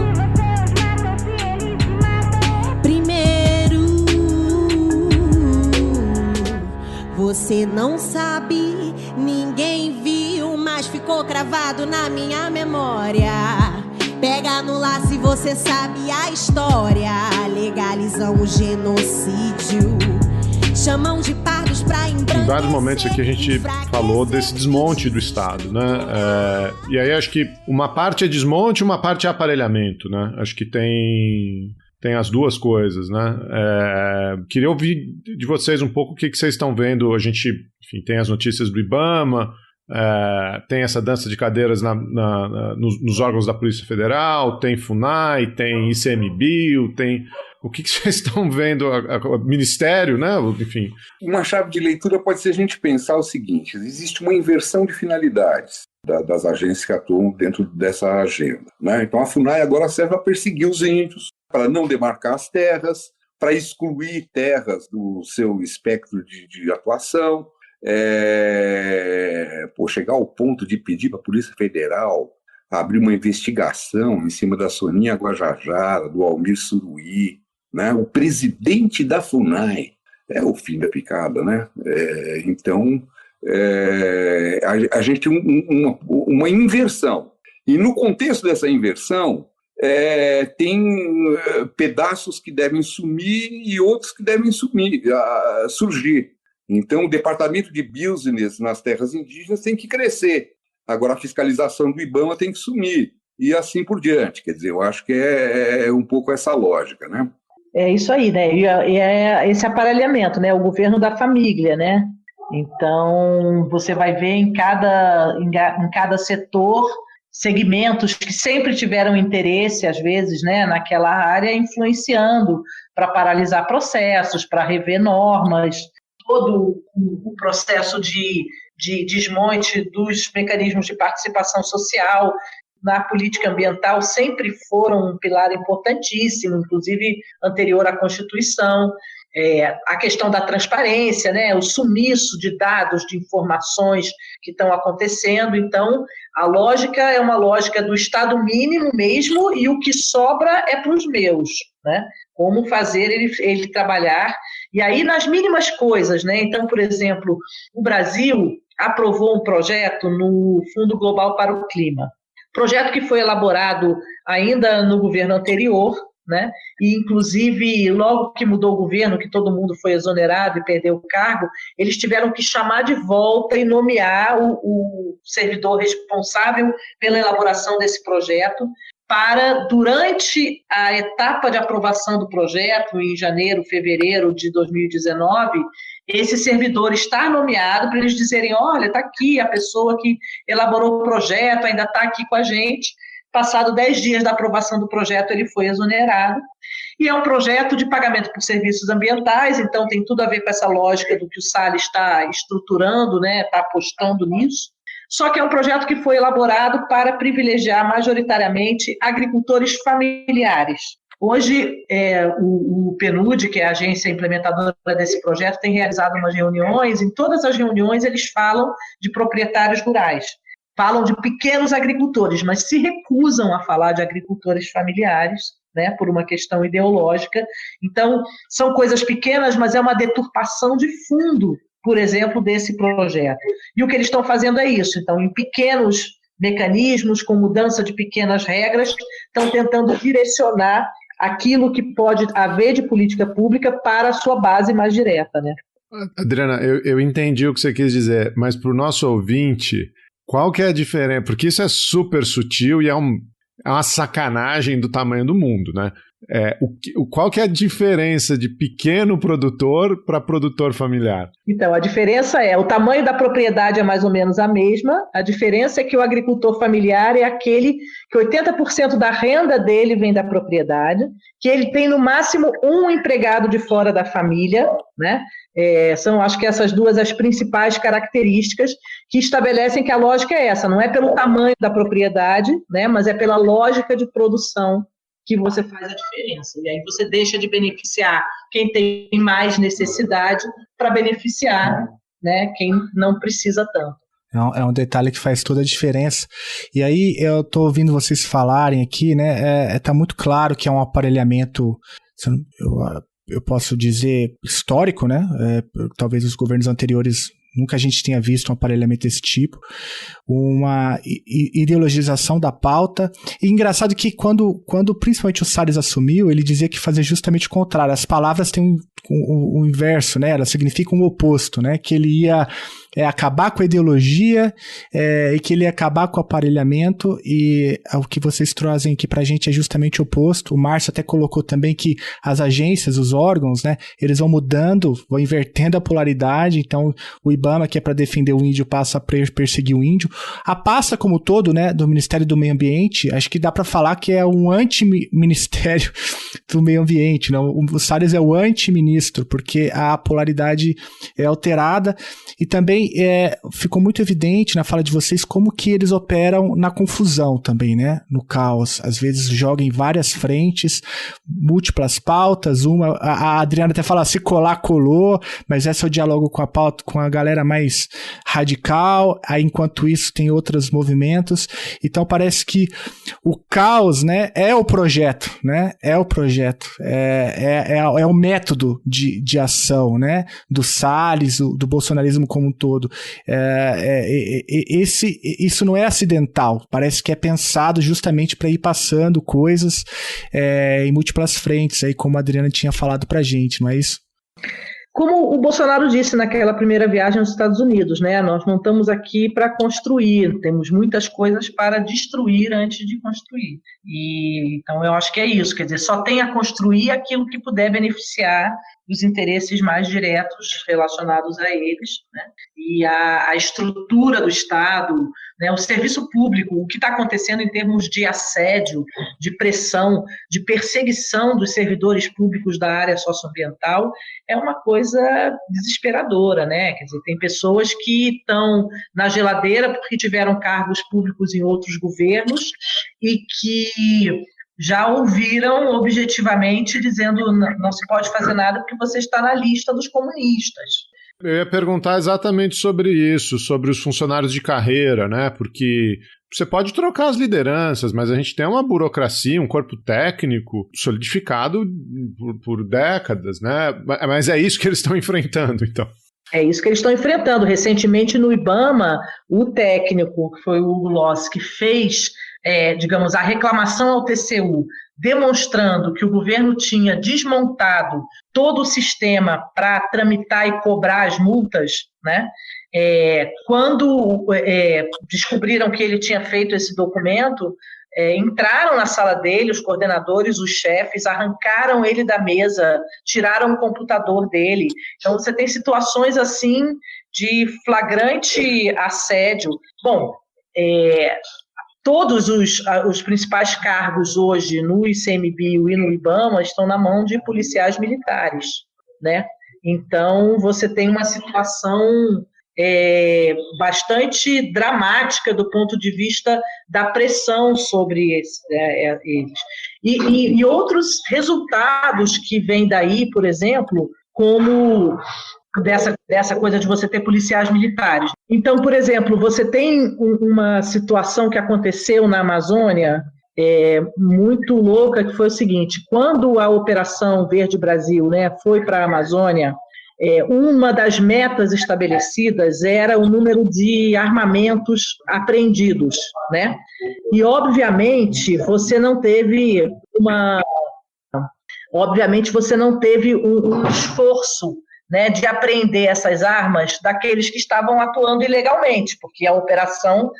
Primeiro, você não sabe, ninguém viu, mas ficou cravado na minha memória. Pega no laço e você sabe a história. Legalizam o genocídio, chamam de pardos pra embranquecer. Em vários momentos aqui a gente falou desse desmonte do Estado, né? E aí acho que uma parte é desmonte, uma parte é aparelhamento, né? Acho que tem as duas coisas, né? Queria ouvir de vocês um pouco o que vocês estão vendo. A gente, enfim, tem as notícias do IBAMA, tem essa dança de cadeiras nos órgãos da Polícia Federal, tem FUNAI, tem ICMBio, tem... O que vocês estão vendo? O Ministério, né? Enfim. Uma chave de leitura pode ser a gente pensar o seguinte: existe uma inversão de finalidades das agências que atuam dentro dessa agenda, né? Então a FUNAI agora serve para perseguir os índios, para não demarcar as terras, para excluir terras do seu espectro de atuação. Chegar ao ponto de pedir para a Polícia Federal abrir uma investigação em cima da Soninha Guajajara, do Almir Suruí, né? O presidente da FUNAI. É o fim da picada, né? Então, a gente tem uma inversão. E no contexto dessa inversão, tem pedaços que devem sumir e outros que devem surgir. Então, o departamento de business nas terras indígenas tem que crescer. Agora, a fiscalização do IBAMA tem que sumir. E assim por diante. Quer dizer, eu acho que é um pouco essa lógica, né? É isso aí, né? E é esse aparelhamento, né? O governo da família, né? Então, você vai ver em cada setor segmentos que sempre tiveram interesse, às vezes, né, naquela área, influenciando para paralisar processos, para rever normas. Todo o processo de desmonte dos mecanismos de participação social na política ambiental sempre foram um pilar importantíssimo, inclusive anterior à Constituição. A questão da transparência, né, o sumiço de dados, de informações que estão acontecendo. Então, a lógica é uma lógica do Estado mínimo mesmo, e o que sobra é para os meus, né? Como fazer ele trabalhar. E aí, nas mínimas coisas, né? Então, por exemplo, o Brasil, aprovou um projeto no Fundo Global para o Clima. Projeto que foi elaborado ainda no governo anterior, né? E, inclusive, logo que mudou o governo, que todo mundo foi exonerado e perdeu o cargo, eles tiveram que chamar de volta e nomear o servidor responsável pela elaboração desse projeto para, durante a etapa de aprovação do projeto, em janeiro, fevereiro de 2019, esse servidor estar nomeado para eles dizerem, olha, está aqui a pessoa que elaborou o projeto, ainda está aqui com a gente. Passado 10 dias da aprovação do projeto, ele foi exonerado. E é um projeto de pagamento por serviços ambientais, então tem tudo a ver com essa lógica do que o Salles está estruturando, né, está apostando nisso. Só que é um projeto que foi elaborado para privilegiar majoritariamente agricultores familiares. Hoje, o PNUD, que é a agência implementadora desse projeto, tem realizado umas reuniões. Em todas as reuniões, eles falam de proprietários rurais. Falam de pequenos agricultores, mas se recusam a falar de agricultores familiares, né, por uma questão ideológica. Então, são coisas pequenas, mas é uma deturpação de fundo, por exemplo, desse projeto. E o que eles estão fazendo é isso. Então, em pequenos mecanismos, com mudança de pequenas regras, estão tentando direcionar aquilo que pode haver de política pública para a sua base mais direta, né? Adriana, eu entendi o que você quis dizer, mas para o nosso ouvinte, qual que é a diferença? Porque isso é super sutil e é uma sacanagem do tamanho do mundo, né? Qual que é a diferença de pequeno produtor para produtor familiar? Então, a diferença o tamanho da propriedade é mais ou menos a mesma, a diferença é que o agricultor familiar é aquele que 80% da renda dele vem da propriedade, que ele tem no máximo um empregado de fora da família, né? São, acho que essas duas as principais características que estabelecem que a lógica é essa, não é pelo tamanho da propriedade, né, mas é pela lógica de produção que você faz a diferença. E aí você deixa de beneficiar quem tem mais necessidade para beneficiar, né, quem não precisa tanto. É um detalhe que faz toda a diferença. E aí eu estou ouvindo vocês falarem aqui, né, tá muito claro que é um aparelhamento, eu posso dizer, histórico, né? Talvez os governos anteriores nunca a gente tenha visto um aparelhamento desse tipo, uma ideologização da pauta. E engraçado que quando principalmente o Salles assumiu, ele dizia que fazia justamente o contrário. As palavras têm o inverso, né? Elas significam o oposto, né? Que ele ia acabar com a ideologia e que ele ia acabar com o aparelhamento, e o que vocês trazem aqui pra gente é justamente o oposto. O Márcio até colocou também que as agências, os órgãos, né, eles vão mudando, vão invertendo a polaridade. Então o IBAMA, que é para defender o índio, passa a perseguir o índio. A pasta como todo, né, do Ministério do Meio Ambiente, acho que dá para falar que é um anti-ministério do meio ambiente, né? O Salles é o anti-ministro, porque a polaridade é alterada. E também ficou muito evidente na fala de vocês como que eles operam na confusão também, né? No caos. Às vezes jogam em várias frentes, múltiplas pautas. A Adriana até fala, se colar, colou, mas esse é o diálogo com a pauta, com a galera mais radical. Aí, enquanto isso, tem outros movimentos. Então, parece que o caos, né, é o projeto, né? É o projeto. É o método de ação, né? Do Salles, do bolsonarismo como um todo. Isso não é acidental, parece que é pensado justamente para ir passando coisas em múltiplas frentes, aí, como a Adriana tinha falado pra gente, não é isso? Como o Bolsonaro disse naquela primeira viagem aos Estados Unidos, né? Nós não estamos aqui para construir, temos muitas coisas para destruir antes de construir. E então eu acho que é isso, quer dizer, só tem a construir aquilo que puder beneficiar os interesses mais diretos relacionados a eles, né? E a estrutura do Estado, né? O serviço público, o que está acontecendo em termos de assédio, de pressão, de perseguição dos servidores públicos da área socioambiental é uma coisa desesperadora, né? Quer dizer, tem pessoas que estão na geladeira porque tiveram cargos públicos em outros governos e que já ouviram objetivamente dizendo não se pode fazer nada porque você está na lista dos comunistas. Eu ia perguntar exatamente sobre isso, sobre os funcionários de carreira, né? Porque você pode trocar as lideranças, mas a gente tem uma burocracia, um corpo técnico solidificado por décadas, né? Mas é isso que eles estão enfrentando, então. É isso que eles estão enfrentando. Recentemente, no IBAMA, o técnico, que foi o Hugo Loss, que fez, digamos, a reclamação ao TCU, demonstrando que o governo tinha desmontado todo o sistema para tramitar e cobrar as multas, né? Quando descobriram que ele tinha feito esse documento, entraram na sala dele, os coordenadores, os chefes, arrancaram ele da mesa, tiraram o computador dele. Então, você tem situações assim de flagrante assédio. Bom, todos os principais cargos hoje no ICMBio e no IBAMA estão na mão de policiais militares, né? Então, você tem uma situação bastante dramática do ponto de vista da pressão sobre eles. E outros resultados que vêm daí, por exemplo, como dessa coisa de você ter policiais militares. Então, por exemplo, você tem uma situação que aconteceu na Amazônia muito louca, que foi o seguinte: quando a Operação Verde Brasil, né, foi para a Amazônia, uma das metas estabelecidas era o número de armamentos apreendidos, né? E, obviamente, você não teve um esforço, né, de apreender essas armas daqueles que estavam atuando ilegalmente, porque a operação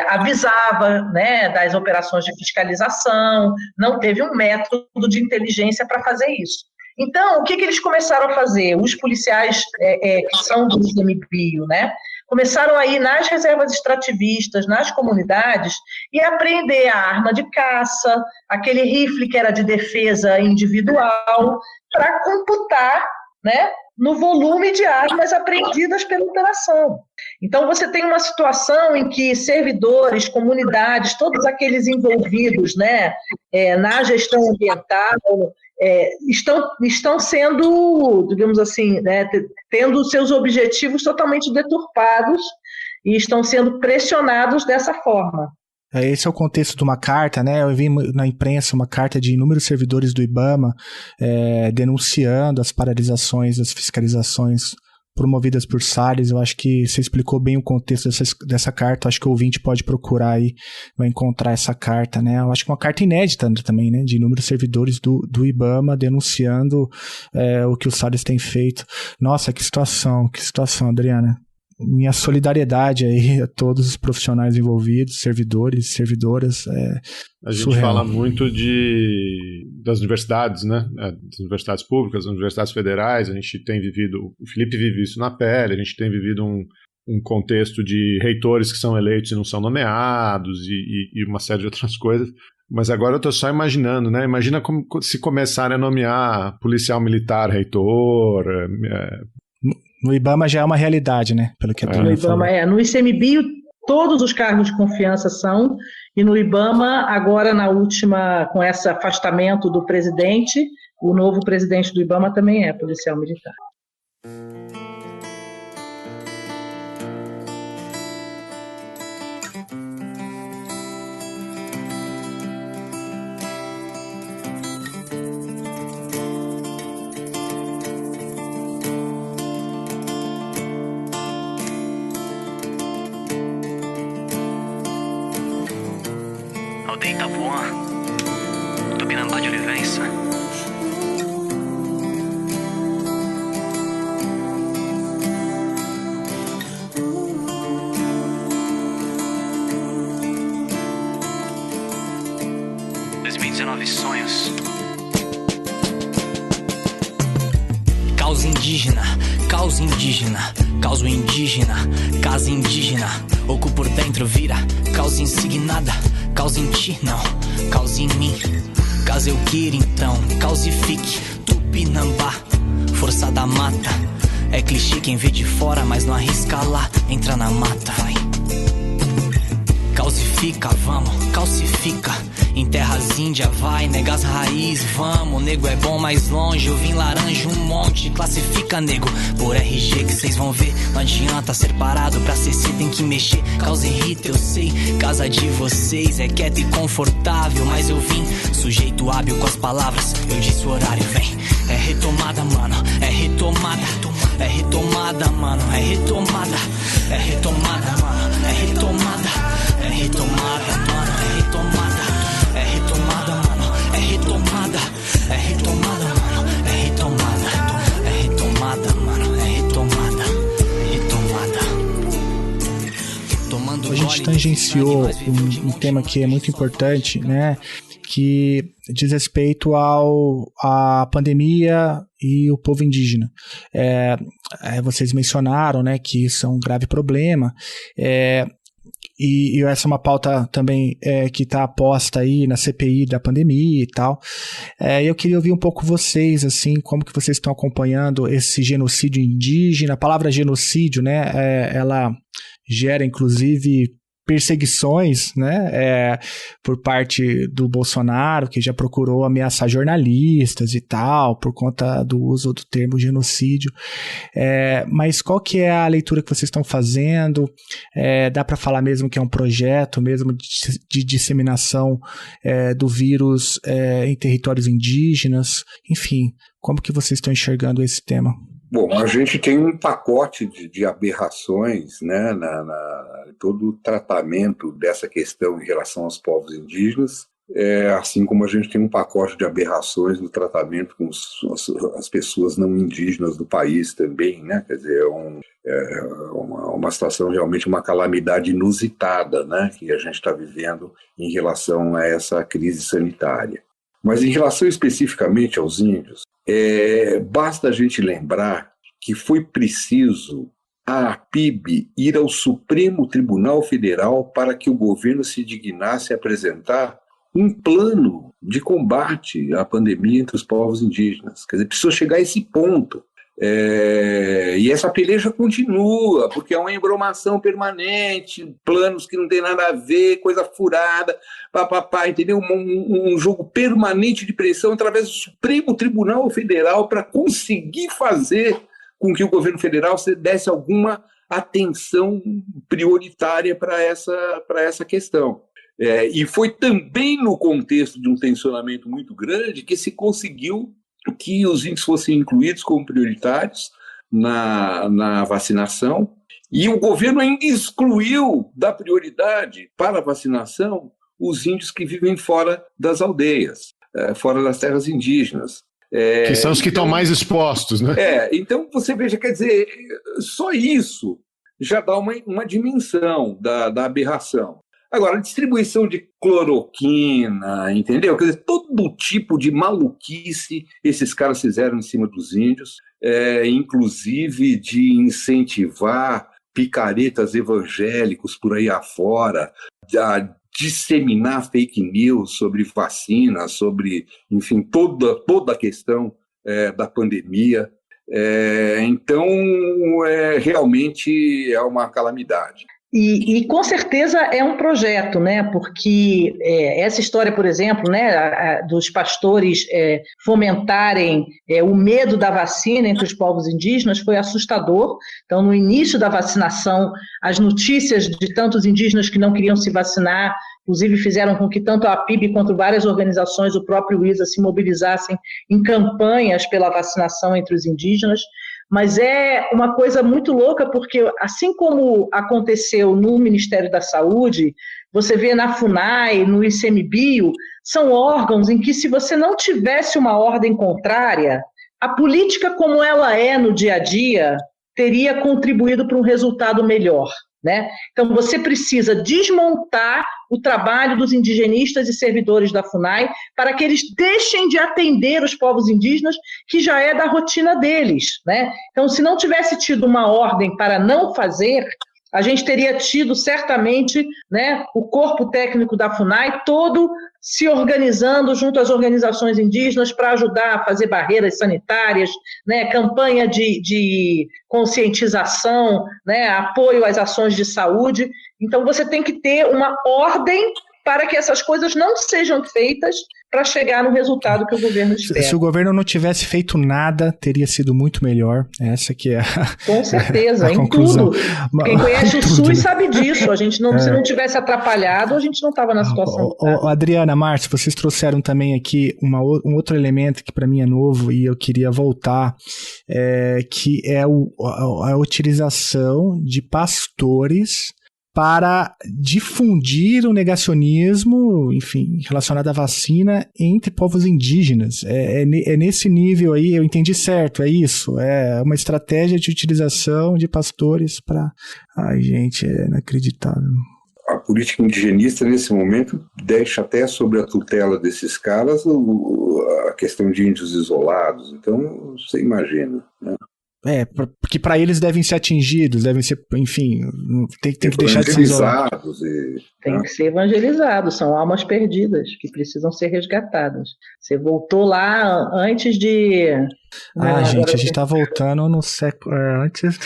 avisava, né, das operações de fiscalização, não teve um método de inteligência para fazer isso. Então, o que eles começaram a fazer? Os policiais que são do ICMBio, né, começaram a ir nas reservas extrativistas, nas comunidades, e apreender a arma de caça, aquele rifle que era de defesa individual, para computar, né, no volume de armas apreendidas pela operação. Então, você tem uma situação em que servidores, comunidades, todos aqueles envolvidos, né, na gestão ambiental, estão sendo, digamos assim, né, tendo seus objetivos totalmente deturpados e estão sendo pressionados dessa forma. Esse é o contexto de uma carta, né? Eu vi na imprensa uma carta de inúmeros servidores do IBAMA denunciando as paralisações, as fiscalizações promovidas por Salles. Eu acho que você explicou bem o contexto dessa carta. Eu acho que o ouvinte pode procurar aí, vai encontrar essa carta, né? Eu acho que uma carta inédita também, né? De inúmeros servidores do IBAMA denunciando o que o Salles tem feito. Nossa, que situação, Adriana. Minha solidariedade aí a todos os profissionais envolvidos, servidores, servidoras. A gente surreal. Fala muito das universidades, né? Das universidades públicas, das universidades federais. A gente tem vivido, o Felipe vive isso na pele, a gente tem vivido um contexto de reitores que são eleitos e não são nomeados e uma série de outras coisas. Mas agora eu estou só imaginando, né? Imagina se começarem a nomear policial militar, reitor. No IBAMA já é uma realidade, né? Pelo que a Adriana falou. No ICMBio, todos os cargos de confiança são, e no IBAMA, agora com esse afastamento do presidente, o novo presidente do IBAMA também é policial militar. Aldeia Itapuã, Tupinambá de Olivença. Sonhos. Caos indígena, caos indígena, caos indígena, casa indígena. Oco por dentro vira, caos insignada, caos em ti não, caos em mim. Caso eu queira então, causifique, Tupinambá, força da mata. É clichê quem vê de fora, mas não arrisca lá, entra na mata, vai. Calcifica, vamos, calcifica. Em terras índia vai, nega as raiz, vamos. Nego é bom mais longe, eu vim laranja um monte. Classifica, nego, por RG que cês vão ver. Não adianta ser parado, pra ser cê tem que mexer. Causa irrita, eu sei, casa de vocês é quieta e confortável. Mas eu vim, sujeito hábil com as palavras. Eu disse o horário, vem. É retomada, mano, é retomada. É retomada. retomada, mano, é retomada. É retomada, mano, é retomada. É retomada, mano, é retomada. É retomada, mano, é retomada. É retomada, mano, é retomada. É retomada, mano, é retomada. A gente tangenciou um tema que é muito importante, né? Que diz respeito à pandemia e o povo indígena. Vocês mencionaram, né, que isso é um grave problema. E essa é uma pauta também que está posta aí na CPI da pandemia e tal. Eu queria ouvir um pouco vocês, assim, como que vocês estão acompanhando esse genocídio indígena. A palavra genocídio, né, ela gera, inclusive, perseguições, né, por parte do Bolsonaro, que já procurou ameaçar jornalistas e tal, por conta do uso do termo genocídio. Mas qual que é a leitura que vocês estão fazendo? Dá para falar mesmo que é um projeto mesmo de disseminação do vírus em territórios indígenas? Enfim, como que vocês estão enxergando esse tema? Bom, a gente tem um pacote de aberrações, né, todo o tratamento dessa questão em relação aos povos indígenas, assim como a gente tem um pacote de aberrações no tratamento com as pessoas não indígenas do país também, né? Quer dizer, uma situação realmente, uma calamidade inusitada, né, que a gente está vivendo em relação a essa crise sanitária. Mas em relação especificamente aos índios, basta a gente lembrar que foi preciso a APIB ir ao Supremo Tribunal Federal para que o governo se dignasse a apresentar um plano de combate à pandemia entre os povos indígenas. Quer dizer, precisou chegar a esse ponto. E essa peleja continua, porque é uma embromação permanente, planos que não tem nada a ver, coisa furada, entendeu? Um jogo permanente de pressão através do Supremo Tribunal Federal para conseguir fazer com que o governo federal desse alguma atenção prioritária para essa questão. E foi também no contexto de um tensionamento muito grande que se conseguiu que os índios fossem incluídos como prioritários na vacinação, e o governo ainda excluiu da prioridade para a vacinação os índios que vivem fora das aldeias, fora das terras indígenas. Que são os que estão mais expostos, né? Então você veja, quer dizer, só isso já dá uma dimensão da aberração. Agora, a distribuição de cloroquina, entendeu? Quer dizer, todo tipo de maluquice esses caras fizeram em cima dos índios, inclusive de incentivar picaretas evangélicos por aí afora, a disseminar fake news sobre vacina, sobre, enfim, toda a questão da pandemia. Então, realmente é uma calamidade. E com certeza é um projeto, né? Porque essa história, por exemplo, né, dos pastores fomentarem o medo da vacina entre os povos indígenas foi assustador. Então, no início da vacinação, as notícias de tantos indígenas que não queriam se vacinar, inclusive fizeram com que tanto a APIB quanto várias organizações, o próprio ISA, se mobilizassem em campanhas pela vacinação entre os indígenas. Mas é uma coisa muito louca, porque assim como aconteceu no Ministério da Saúde, você vê na FUNAI, no ICMBio, são órgãos em que, se você não tivesse uma ordem contrária, a política como ela é no dia a dia teria contribuído para um resultado melhor, né? Então, você precisa desmontar o trabalho dos indigenistas e servidores da FUNAI para que eles deixem de atender os povos indígenas, que já é da rotina deles, né? Então, se não tivesse tido uma ordem para não fazer, a gente teria tido certamente, né, o corpo técnico da FUNAI todo se organizando junto às organizações indígenas para ajudar a fazer barreiras sanitárias, né, campanha de conscientização, né, apoio às ações de saúde. Então, você tem que ter uma ordem para que essas coisas não sejam feitas para chegar no resultado que o governo espera. Se o governo não tivesse feito nada, teria sido muito melhor. Essa que é Com certeza, a em conclusão. tudo. Quem conhece o SUS sabe disso. A gente se não tivesse atrapalhado, a gente não estava na situação. Adriana, Márcio, vocês trouxeram também aqui um outro elemento que para mim é novo e eu queria voltar, que é a utilização de pastores para difundir o negacionismo, enfim, relacionado à vacina entre povos indígenas. É nesse nível aí, eu entendi certo, é isso? É uma estratégia de utilização de pastores para... Ai, gente, é inacreditável. A política indigenista, nesse momento, deixa até sobre a tutela desses caras a questão de índios isolados. Então, você imagina, né? Porque para eles devem ser atingidos, devem ser, enfim, tem que deixar de ser isolados. Tem que ser evangelizados, são almas perdidas que precisam ser resgatadas. Você voltou lá antes de... gente, a gente está voltando no século... antes...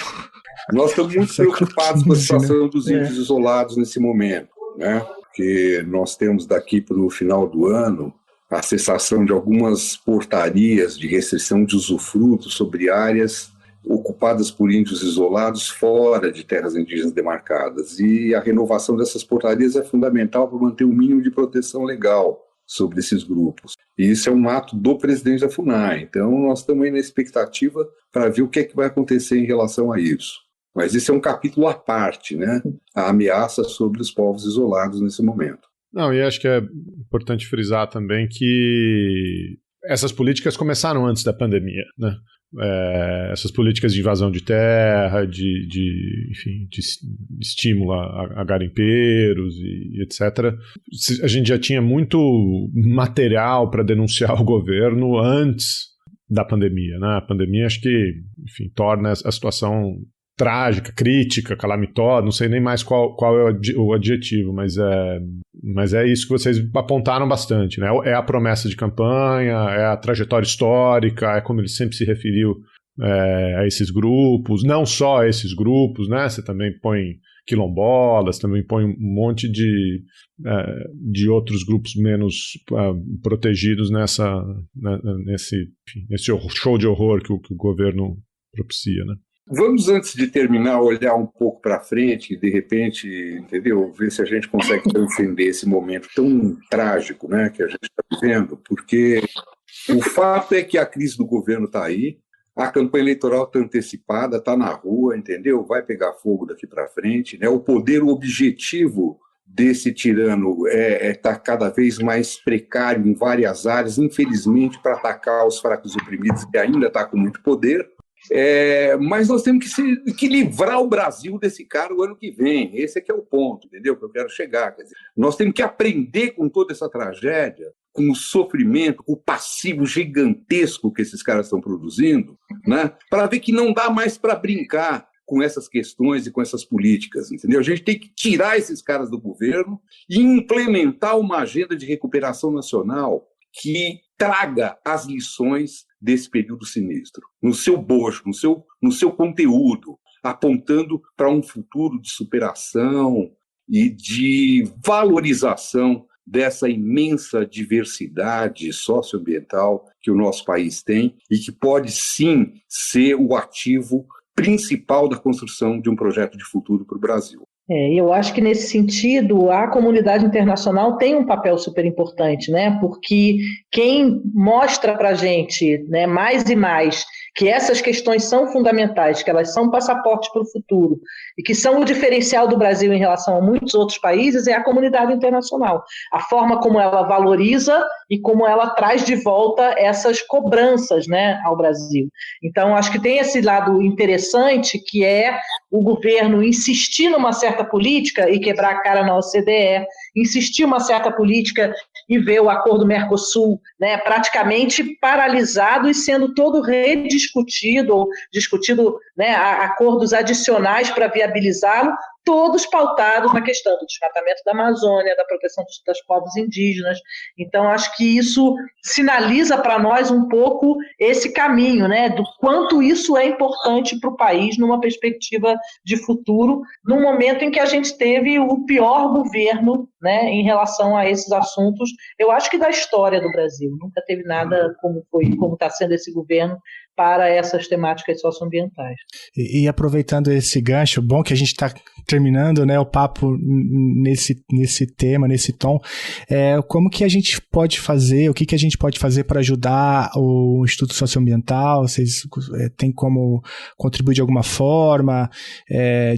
Nós estamos muito preocupados com a situação dos índios isolados nesse momento, né? Porque nós temos daqui para o final do ano a cessação de algumas portarias de restrição de usufruto sobre áreas ocupadas por índios isolados fora de terras indígenas demarcadas. E a renovação dessas portarias é fundamental para manter o mínimo de proteção legal sobre esses grupos. E isso é um ato do presidente da FUNAI. Então, nós estamos aí na expectativa para ver o que é que vai acontecer em relação a isso. Mas isso é um capítulo à parte, né? A ameaça sobre os povos isolados nesse momento. Não, e acho que é importante frisar também que essas políticas começaram antes da pandemia, né? Essas políticas de invasão de terra, de estímulo a garimpeiros e etc. A gente já tinha muito material para denunciar o governo antes da pandemia, né? A pandemia acho que, enfim, torna a situação trágica, crítica, calamitosa, não sei nem mais qual é o adjetivo, mas é isso que vocês apontaram bastante, né? É a promessa de campanha, é a trajetória histórica, é como ele sempre se referiu a esses grupos, não só a esses grupos, né? Você também põe quilombolas, também põe um monte de outros grupos menos protegidos nesse show de horror que o governo propicia, né? Vamos, antes de terminar, olhar um pouco para frente e, de repente, entendeu? Ver se a gente consegue transcender esse momento tão trágico, né, que a gente está vivendo, porque o fato é que a crise do governo está aí, a campanha eleitoral está antecipada, está na rua, entendeu? Vai pegar fogo daqui para frente, né? O poder objetivo desse tirano está cada vez mais precário em várias áreas, infelizmente, para atacar os fracos oprimidos, que ainda está com muito poder. Mas nós temos que livrar o Brasil desse cara o ano que vem. Esse é que é o ponto, entendeu? Que eu quero chegar. Quer dizer, nós temos que aprender com toda essa tragédia, com o sofrimento, com o passivo gigantesco que esses caras estão produzindo, né? Para ver que não dá mais para brincar com essas questões e com essas políticas, entendeu? A gente tem que tirar esses caras do governo e implementar uma agenda de recuperação nacional que traga as lições desse período sinistro, no seu bojo, no seu conteúdo, apontando para um futuro de superação e de valorização dessa imensa diversidade socioambiental que o nosso país tem e que pode, sim, ser o ativo principal da construção de um projeto de futuro para o Brasil. Eu acho que, nesse sentido, a comunidade internacional tem um papel super importante, né? Porque quem mostra para a gente, né, mais e mais que essas questões são fundamentais, que elas são passaportes para o futuro e que são o diferencial do Brasil em relação a muitos outros países, é a comunidade internacional. A forma como ela valoriza e como ela traz de volta essas cobranças, né, ao Brasil. Então, acho que tem esse lado interessante, que é o governo insistir numa certa política e quebrar a cara na OCDE, insistir uma certa política e ver o acordo Mercosul, né, praticamente paralisado e sendo todo rediscutido, ou discutido, né, acordos adicionais para viabilizá-lo, todos pautados na questão do desmatamento da Amazônia, da proteção dos povos indígenas. Então, acho que isso sinaliza para nós um pouco esse caminho, né, do quanto isso é importante para o país numa perspectiva de futuro, num momento em que a gente teve o pior governo, né, em relação a esses assuntos, eu acho que da história do Brasil. Nunca teve nada como está sendo esse governo para essas temáticas socioambientais. E aproveitando esse gancho, bom que a gente está terminando, né, o papo nesse tema, nesse tom, como que a gente pode fazer, o que a gente pode fazer para ajudar o Instituto Socioambiental? Vocês têm como contribuir de alguma forma,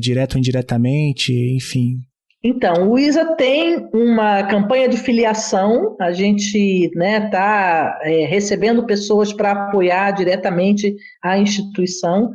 direto ou indiretamente, enfim? Então, o ISA tem uma campanha de filiação, a gente está recebendo pessoas para apoiar diretamente a instituição,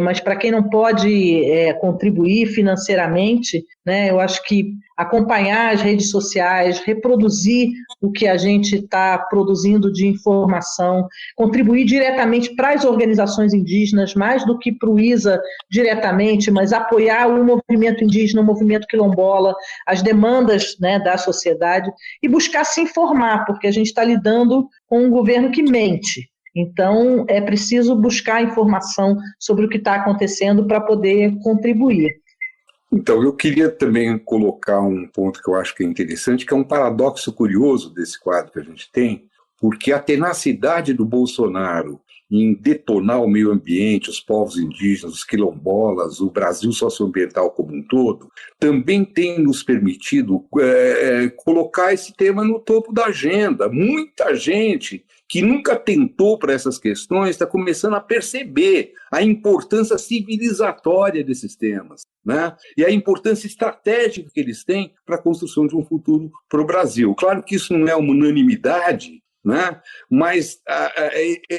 mas para quem não pode contribuir financeiramente, né, eu acho que acompanhar as redes sociais, reproduzir o que a gente está produzindo de informação, contribuir diretamente para as organizações indígenas, mais do que para o ISA diretamente, mas apoiar o movimento indígena, o movimento quilombola, as demandas, né, da sociedade, e buscar se informar, porque a gente está lidando com um governo que mente. Então, é preciso buscar informação sobre o que está acontecendo para poder contribuir. Então, eu queria também colocar um ponto que eu acho que é interessante, que é um paradoxo curioso desse quadro que a gente tem, porque a tenacidade do Bolsonaro em detonar o meio ambiente, os povos indígenas, os quilombolas, o Brasil socioambiental como um todo, também tem nos permitido colocar esse tema no topo da agenda. Muita gente que nunca tentou para essas questões está começando a perceber a importância civilizatória desses temas, né? E a importância estratégica que eles têm para a construção de um futuro para o Brasil. Claro que isso não é uma unanimidade, né? Mas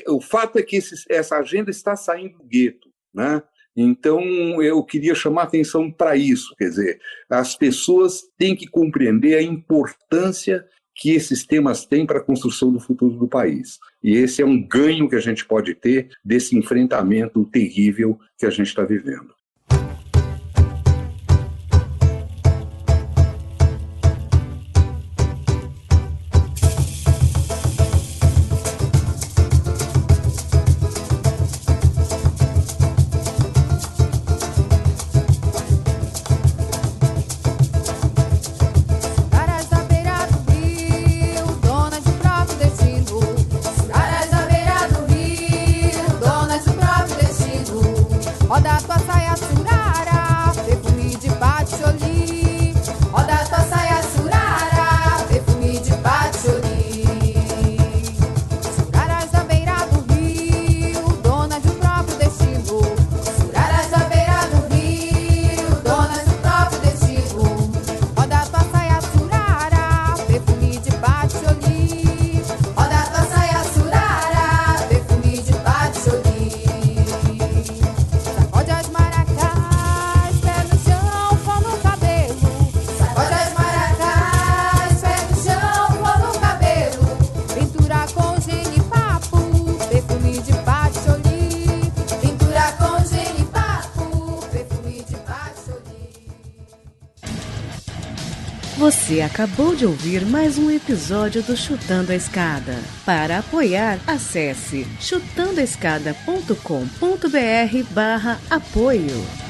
o fato é que essa agenda está saindo do gueto, né? Então, eu queria chamar a atenção para isso, quer dizer, as pessoas têm que compreender a importância que esses temas têm para a construção do futuro do país. E esse é um ganho que a gente pode ter desse enfrentamento terrível que a gente está vivendo. Você acabou de ouvir mais um episódio do Chutando a Escada. Para apoiar, acesse chutandoaescada.com.br/apoio.